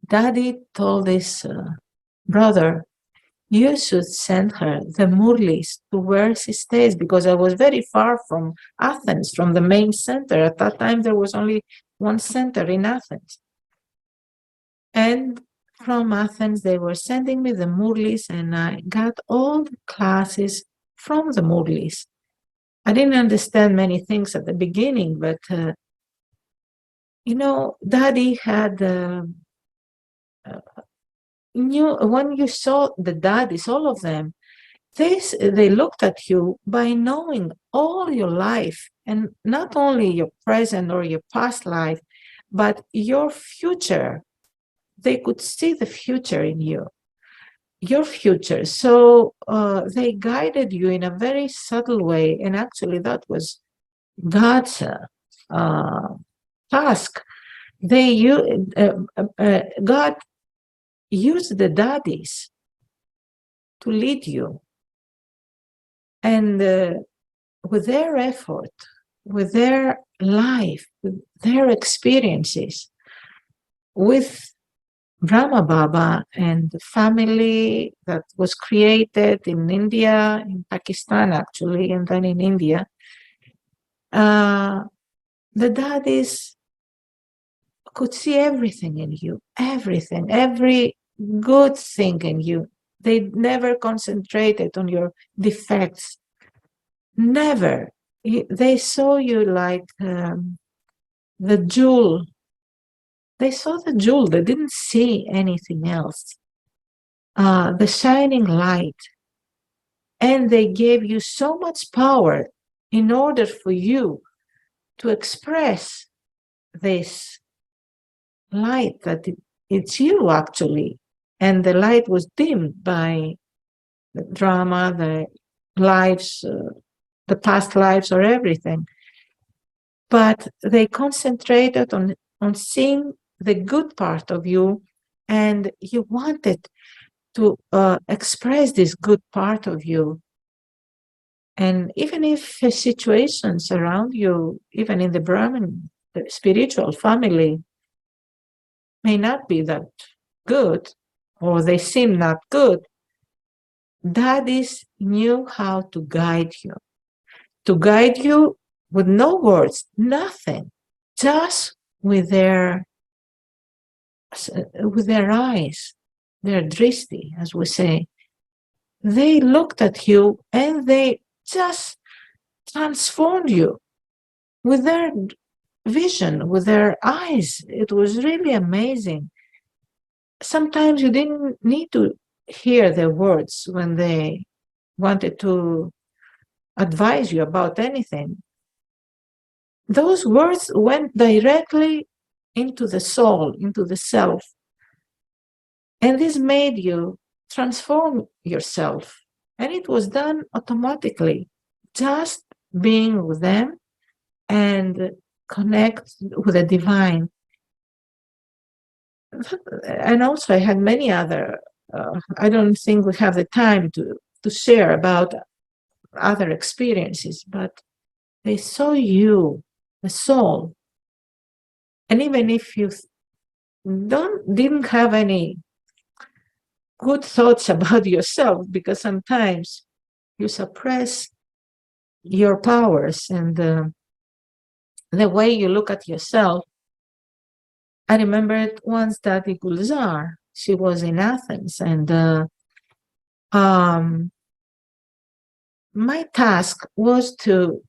Daddy told this brother, "You should send her the Murlis to where she stays," because I was very far from Athens, from the main center. At that time, there was only one center in Athens. And from Athens, they were sending me the Murlis, and I got all the classes from the Murlis. I didn't understand many things at the beginning, but Daddy had knew when you saw the daddies, all of them, they looked at you by knowing all your life, and not only your present or your past life, but your future. They could see the future in you, your future. So they guided you in a very subtle way, and actually that was God's task. God used the daddies to lead you, and with their effort, with their life, with their experiences, with Brahma Baba and the family that was created in India, in Pakistan actually, and then in India, the daddies could see everything in you, everything, every good thing in you. They never concentrated on your defects. Never. They saw you like the jewel. They saw the jewel. They didn't see anything else. The shining light. And they gave you so much power in order for you to express this light that it's you actually. And the light was dimmed by the drama, the lives, the past lives, or everything. But they concentrated on seeing the good part of you, and you wanted to express this good part of you. And even if situations around you, even in the Brahmin, the spiritual family, may not be that good, or they seem not good, daddies knew how to guide you with no words, nothing, just with their eyes, their drishti, as we say. They looked at you and they just transformed you with their vision, with their eyes. It was really amazing. Sometimes you didn't need to hear their words when they wanted to advise you about anything. Those words went directly into the soul, into the self. And this made you transform yourself. And it was done automatically, just being with them and connect with the divine. And also I had many other, I don't think we have the time to share about other experiences, but they saw you, the soul. And even if you didn't have any good thoughts about yourself, because sometimes you suppress your powers and the way you look at yourself. I remembered once Dadi Gulzar, she was in Athens, and my task was to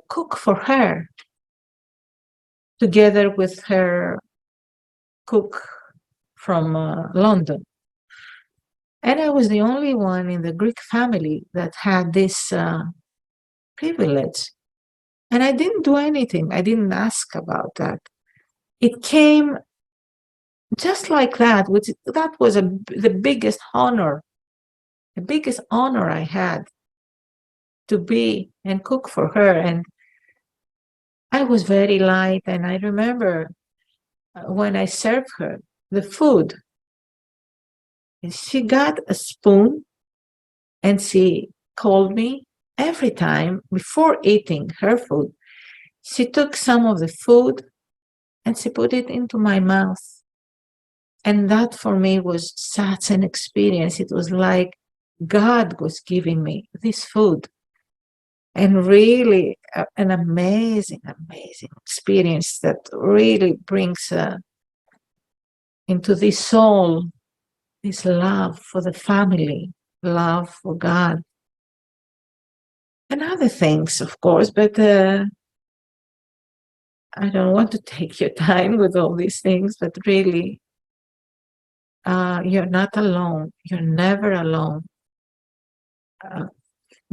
cook for her together with her cook from London. And I was the only one in the Greek family that had this privilege. And I didn't do anything. I didn't ask about that. It came just like that, which that was the biggest honor I had, to be and cook for her. And I was very light. And I remember when I served her the food, she got a spoon and she called me every time before eating her food. She took some of the food and she put it into my mouth. And that for me was such an experience. It was like God was giving me this food. And really an amazing, amazing experience that really brings into the soul this love for the family, love for God, and other things, of course. But I don't want to take your time with all these things, but really, you're not alone. You're never alone.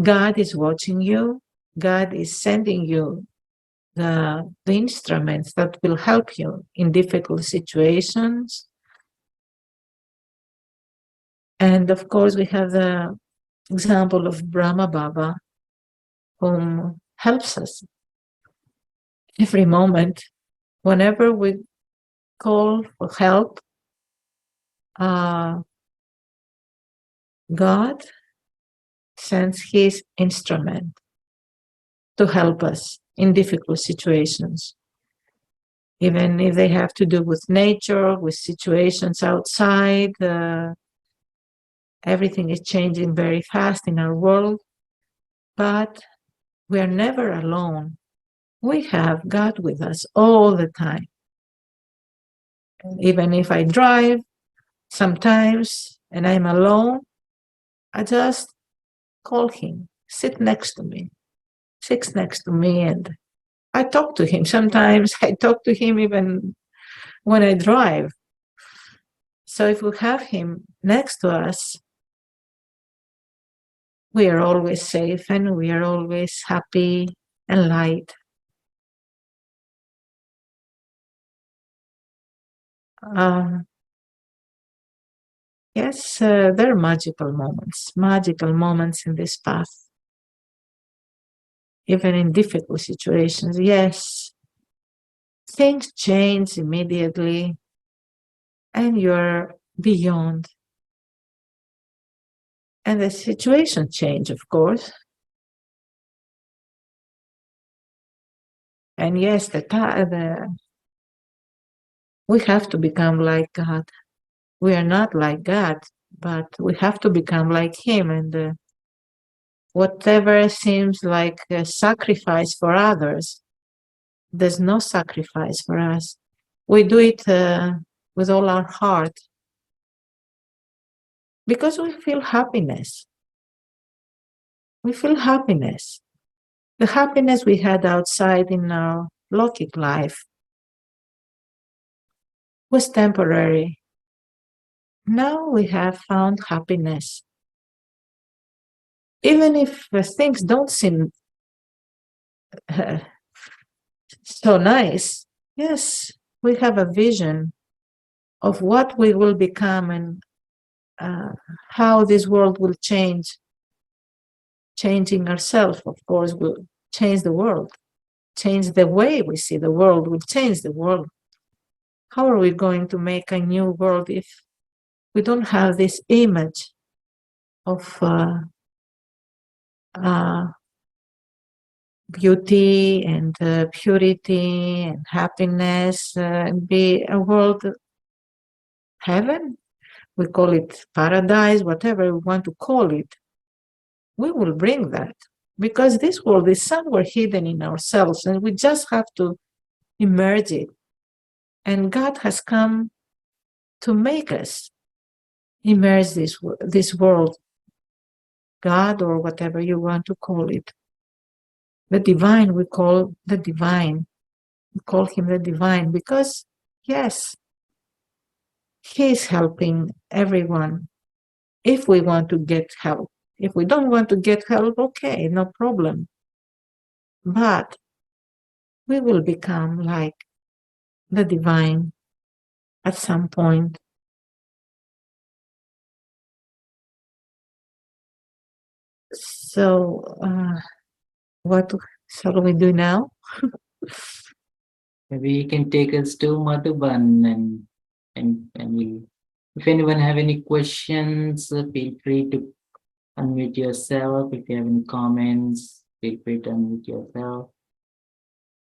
God is watching you. God is sending you the instruments that will help you in difficult situations. And of course, we have the example of Brahma Baba, whom helps us every moment. Whenever we call for help, God sends his instrument to help us in difficult situations, even if they have to do with nature, with situations outside. Everything is changing very fast in our world, but we are never alone. We have God with us all the time. Even if I drive sometimes and I'm alone, I just call him, sits next to me, and I talk to him. Sometimes I talk to him even when I drive. So if we have him next to us, we are always safe and we are always happy and light. Yes, there are magical moments in this path, even in difficult situations. Yes, things change immediately and you're beyond. And the situation change, of course. And yes, we have to become like God. We are not like God, but we have to become like him. And whatever seems like a sacrifice for others, there's no sacrifice for us. We do it with all our heart because we feel happiness. We feel happiness. The happiness we had outside in our Lokic life was temporary. Now we have found happiness. Even if things don't seem so nice, yes, we have a vision of what we will become and how this world will change. Changing ourselves, of course, will change the world. Change the way we see the world will change the world. How are we going to make a new world if we don't have this image of beauty and purity and happiness, and be a world heaven? We call it paradise, whatever we want to call it. We will bring that because this world is somewhere hidden in ourselves and we just have to emerge it. And God has come to make us immerse this world, God or whatever you want to call it. The divine, we call the divine. We call him the divine because, yes, He's helping everyone if we want to get help. If we don't want to get help, okay, no problem. But we will become like the divine at some point. So, what shall we do now? Maybe you can take us to Madhuban and we, if anyone have any questions, feel free to unmute yourself. If you have any comments, feel free to unmute yourself.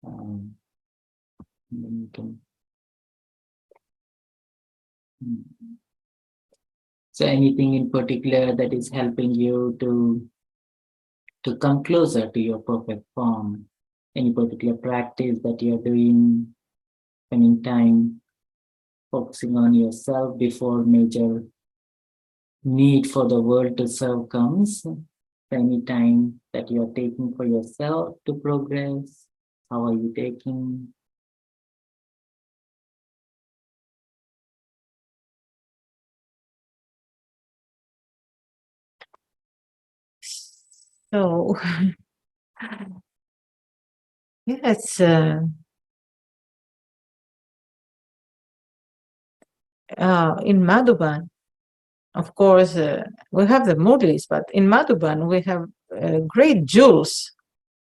And then you can. So anything in particular that is helping you to come closer to your perfect form? Any particular practice that you're doing, spending time focusing on yourself before major need for the world to serve comes? Any time that you're taking for yourself to progress? How are you taking? So, yes, in Madhuban, of course, we have the Murlis, but in Madhuban, we have great jewels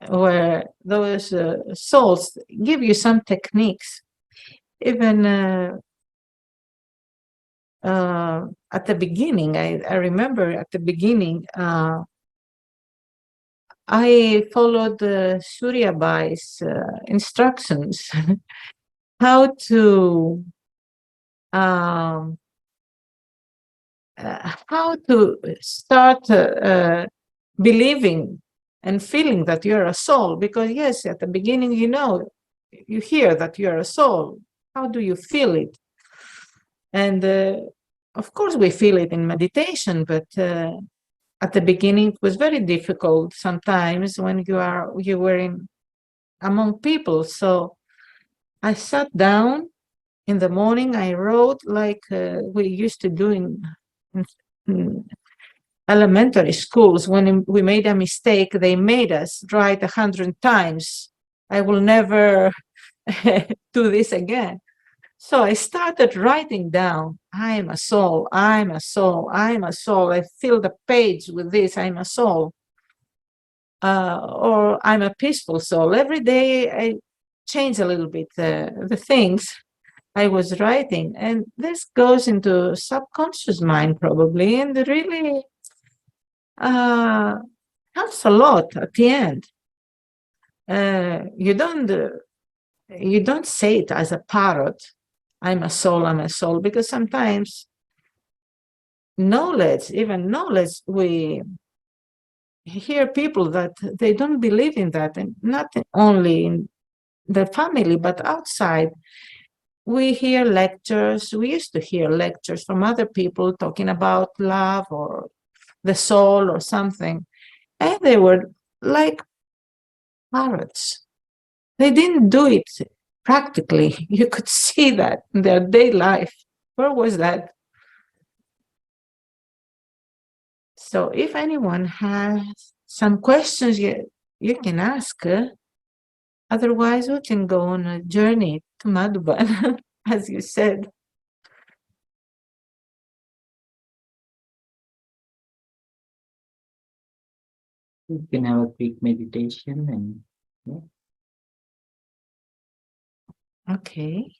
where those souls give you some techniques. Even at the beginning, I remember at the beginning, I followed Surya Bai's instructions how to um, start believing and feeling that you're a soul. Because yes, at the beginning, you hear that you're a soul. How do you feel it? And of course, we feel it in meditation, but at the beginning, it was very difficult sometimes when you were in among people. So I sat down in the morning. I wrote like we used to do in elementary schools. When we made a mistake, they made us write 100 times. I will never do this again. So I started writing down, I'm a soul, I'm a soul, I'm a soul. I fill the page with this, I'm a soul. Or I'm a peaceful soul. Every day I change a little bit the things I was writing. And this goes into subconscious mind probably, and it really helps a lot at the end. You don't say it as a parrot, I'm a soul, because sometimes even knowledge, we hear people that they don't believe in that, and not only in the family, but outside. We hear lectures, we used to hear lectures from other people talking about love or the soul or something, and they were like parrots. They didn't do it practically. You could see that in their day life. Where was that? So if anyone has some questions, you can ask. Otherwise, we can go on a journey to Madhuban, as you said. You can have a quick meditation and yeah. Okay.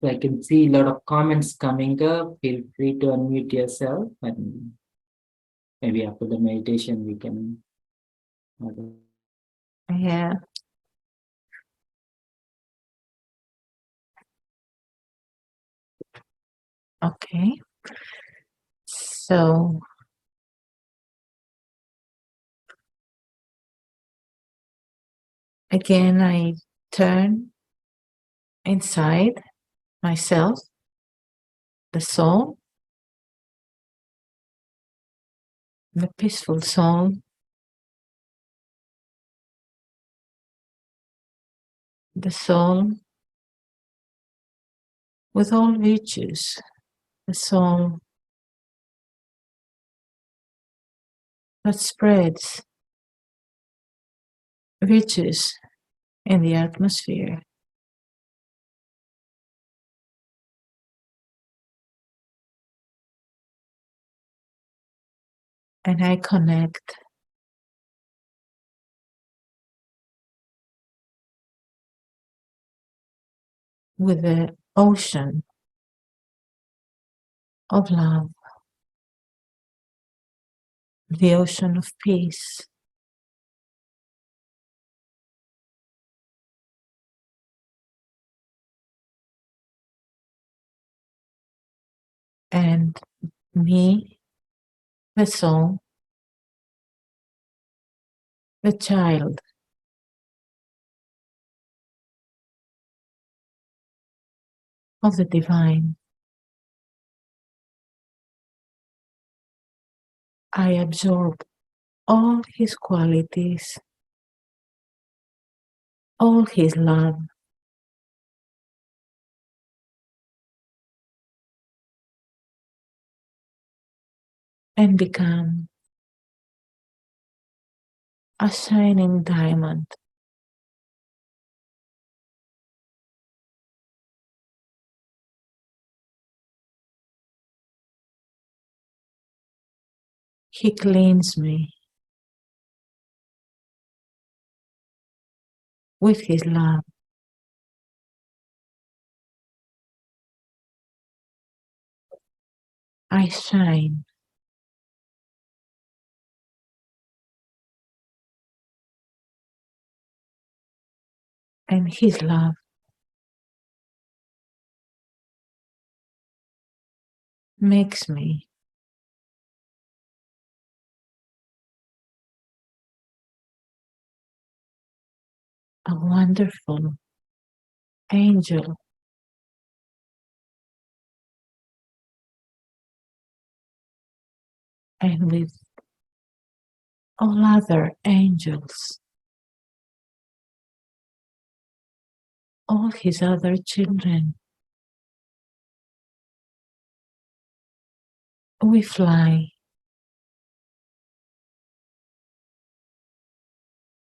So I can see a lot of comments coming up. Feel free to unmute yourself, and maybe after the meditation we can. Yeah. Okay. So again, I turn inside myself, the soul, the peaceful soul, the soul with all virtues, the soul that spreads virtues in the atmosphere. And I connect with the ocean of love, the ocean of peace. And me, the soul, the child of the divine. I absorb all his qualities, all his love, and become a shining diamond. He cleans me with his love. I shine. And his love makes me a wonderful angel. And with all other angels, all his other children, we fly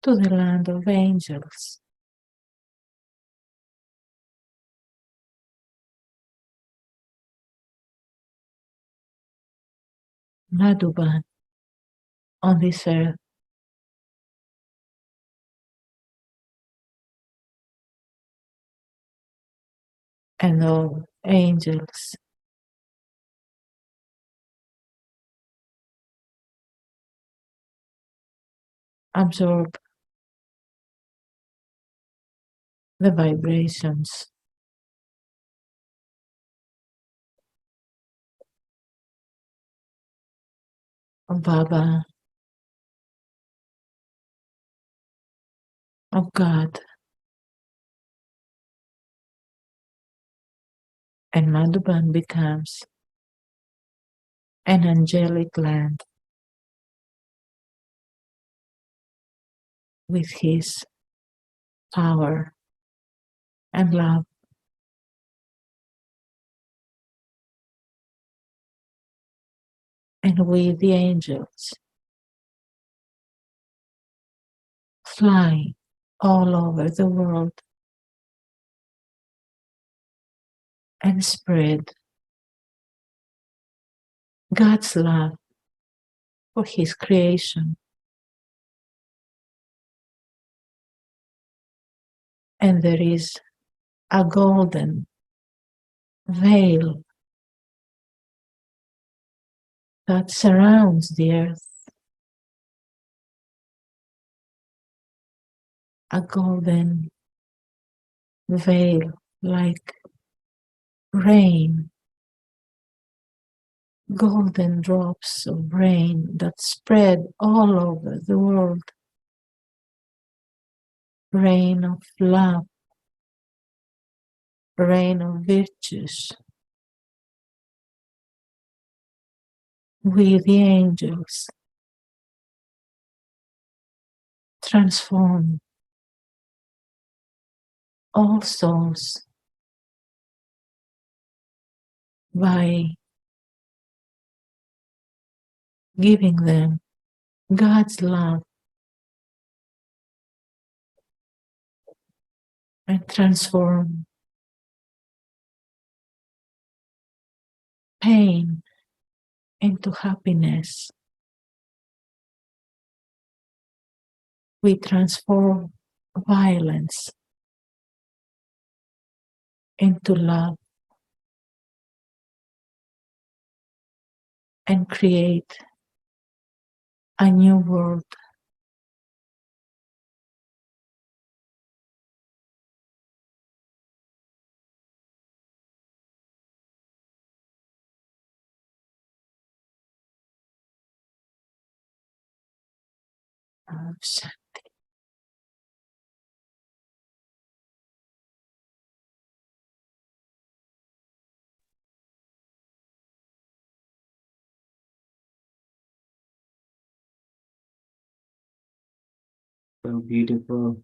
to the land of angels. Madhuban on this earth. And all angels absorb the vibrations of Baba, of God, and Madhuban becomes an angelic land with his power and love. And we, the angels, fly all over the world and spread God's love for his creation. And there is a golden veil that surrounds the earth, a golden veil like rain, golden drops of rain that spread all over the world, rain of love, rain of virtues. We, the angels, transform all souls by giving them God's love and transform pain into happiness. We transform violence into love and create a new world. So beautiful.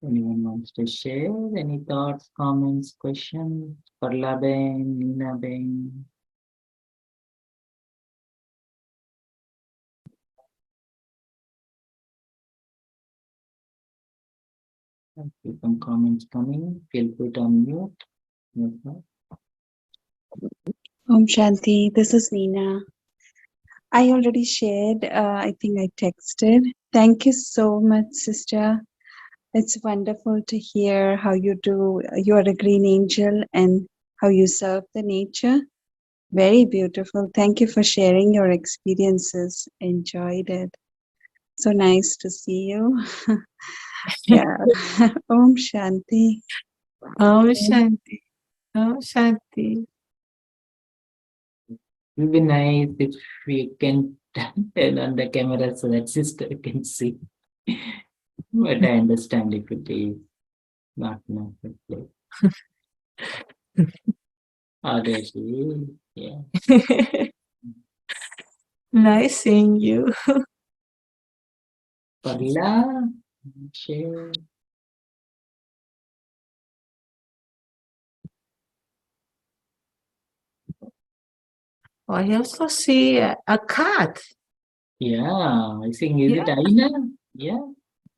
Anyone wants to share any thoughts, comments, questions? Parla Ben, Nina Ben. Keep some comments coming. Feel free to unmute. Om Shanti, this is Neena. I already shared, I think I texted. Thank you so much, sister. It's wonderful to hear how you do. You're a green angel and how you serve the nature. Very beautiful. Thank you for sharing your experiences. Enjoyed it. So nice to see you. Yeah. Om Shanti. Om Shanti. Om Shanti. It would be nice if we can turn on the camera so that sister can see. But I understand if it is not necessary. Oh, there she is. Yeah. Nice seeing you. Parla, share. I also see a cat. Yeah, I think is it Yeah. Aina? Yeah.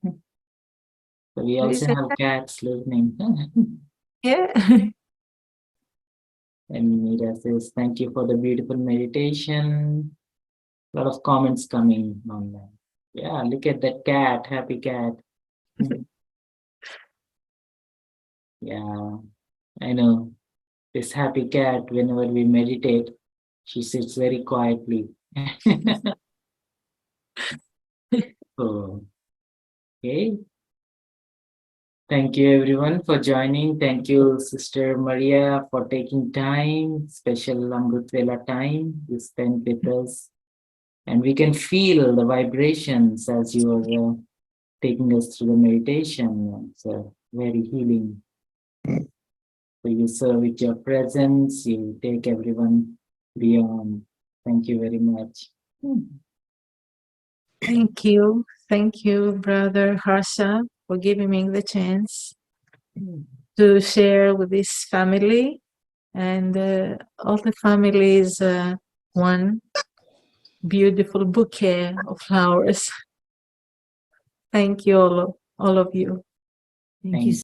So we There also is a have cats listening. Yeah. And Mira says, thank you for the beautiful meditation. A lot of comments coming on that. Yeah, look at that cat, happy cat. Yeah, I know. This happy cat, whenever we meditate, she sits very quietly. So, okay. Thank you everyone for joining. Thank you, Sister Maria, for taking time, special Amrit Vela time you spent with us. And we can feel the vibrations as you are taking us through the meditation. It's very healing. So you serve with your presence, you take everyone beyond. Thank you very much. Thank you. Thank you, Brother Harsha, for giving me the chance to share with this family. And all the family is one beautiful bouquet of flowers. Thank you, all of you. Thank you.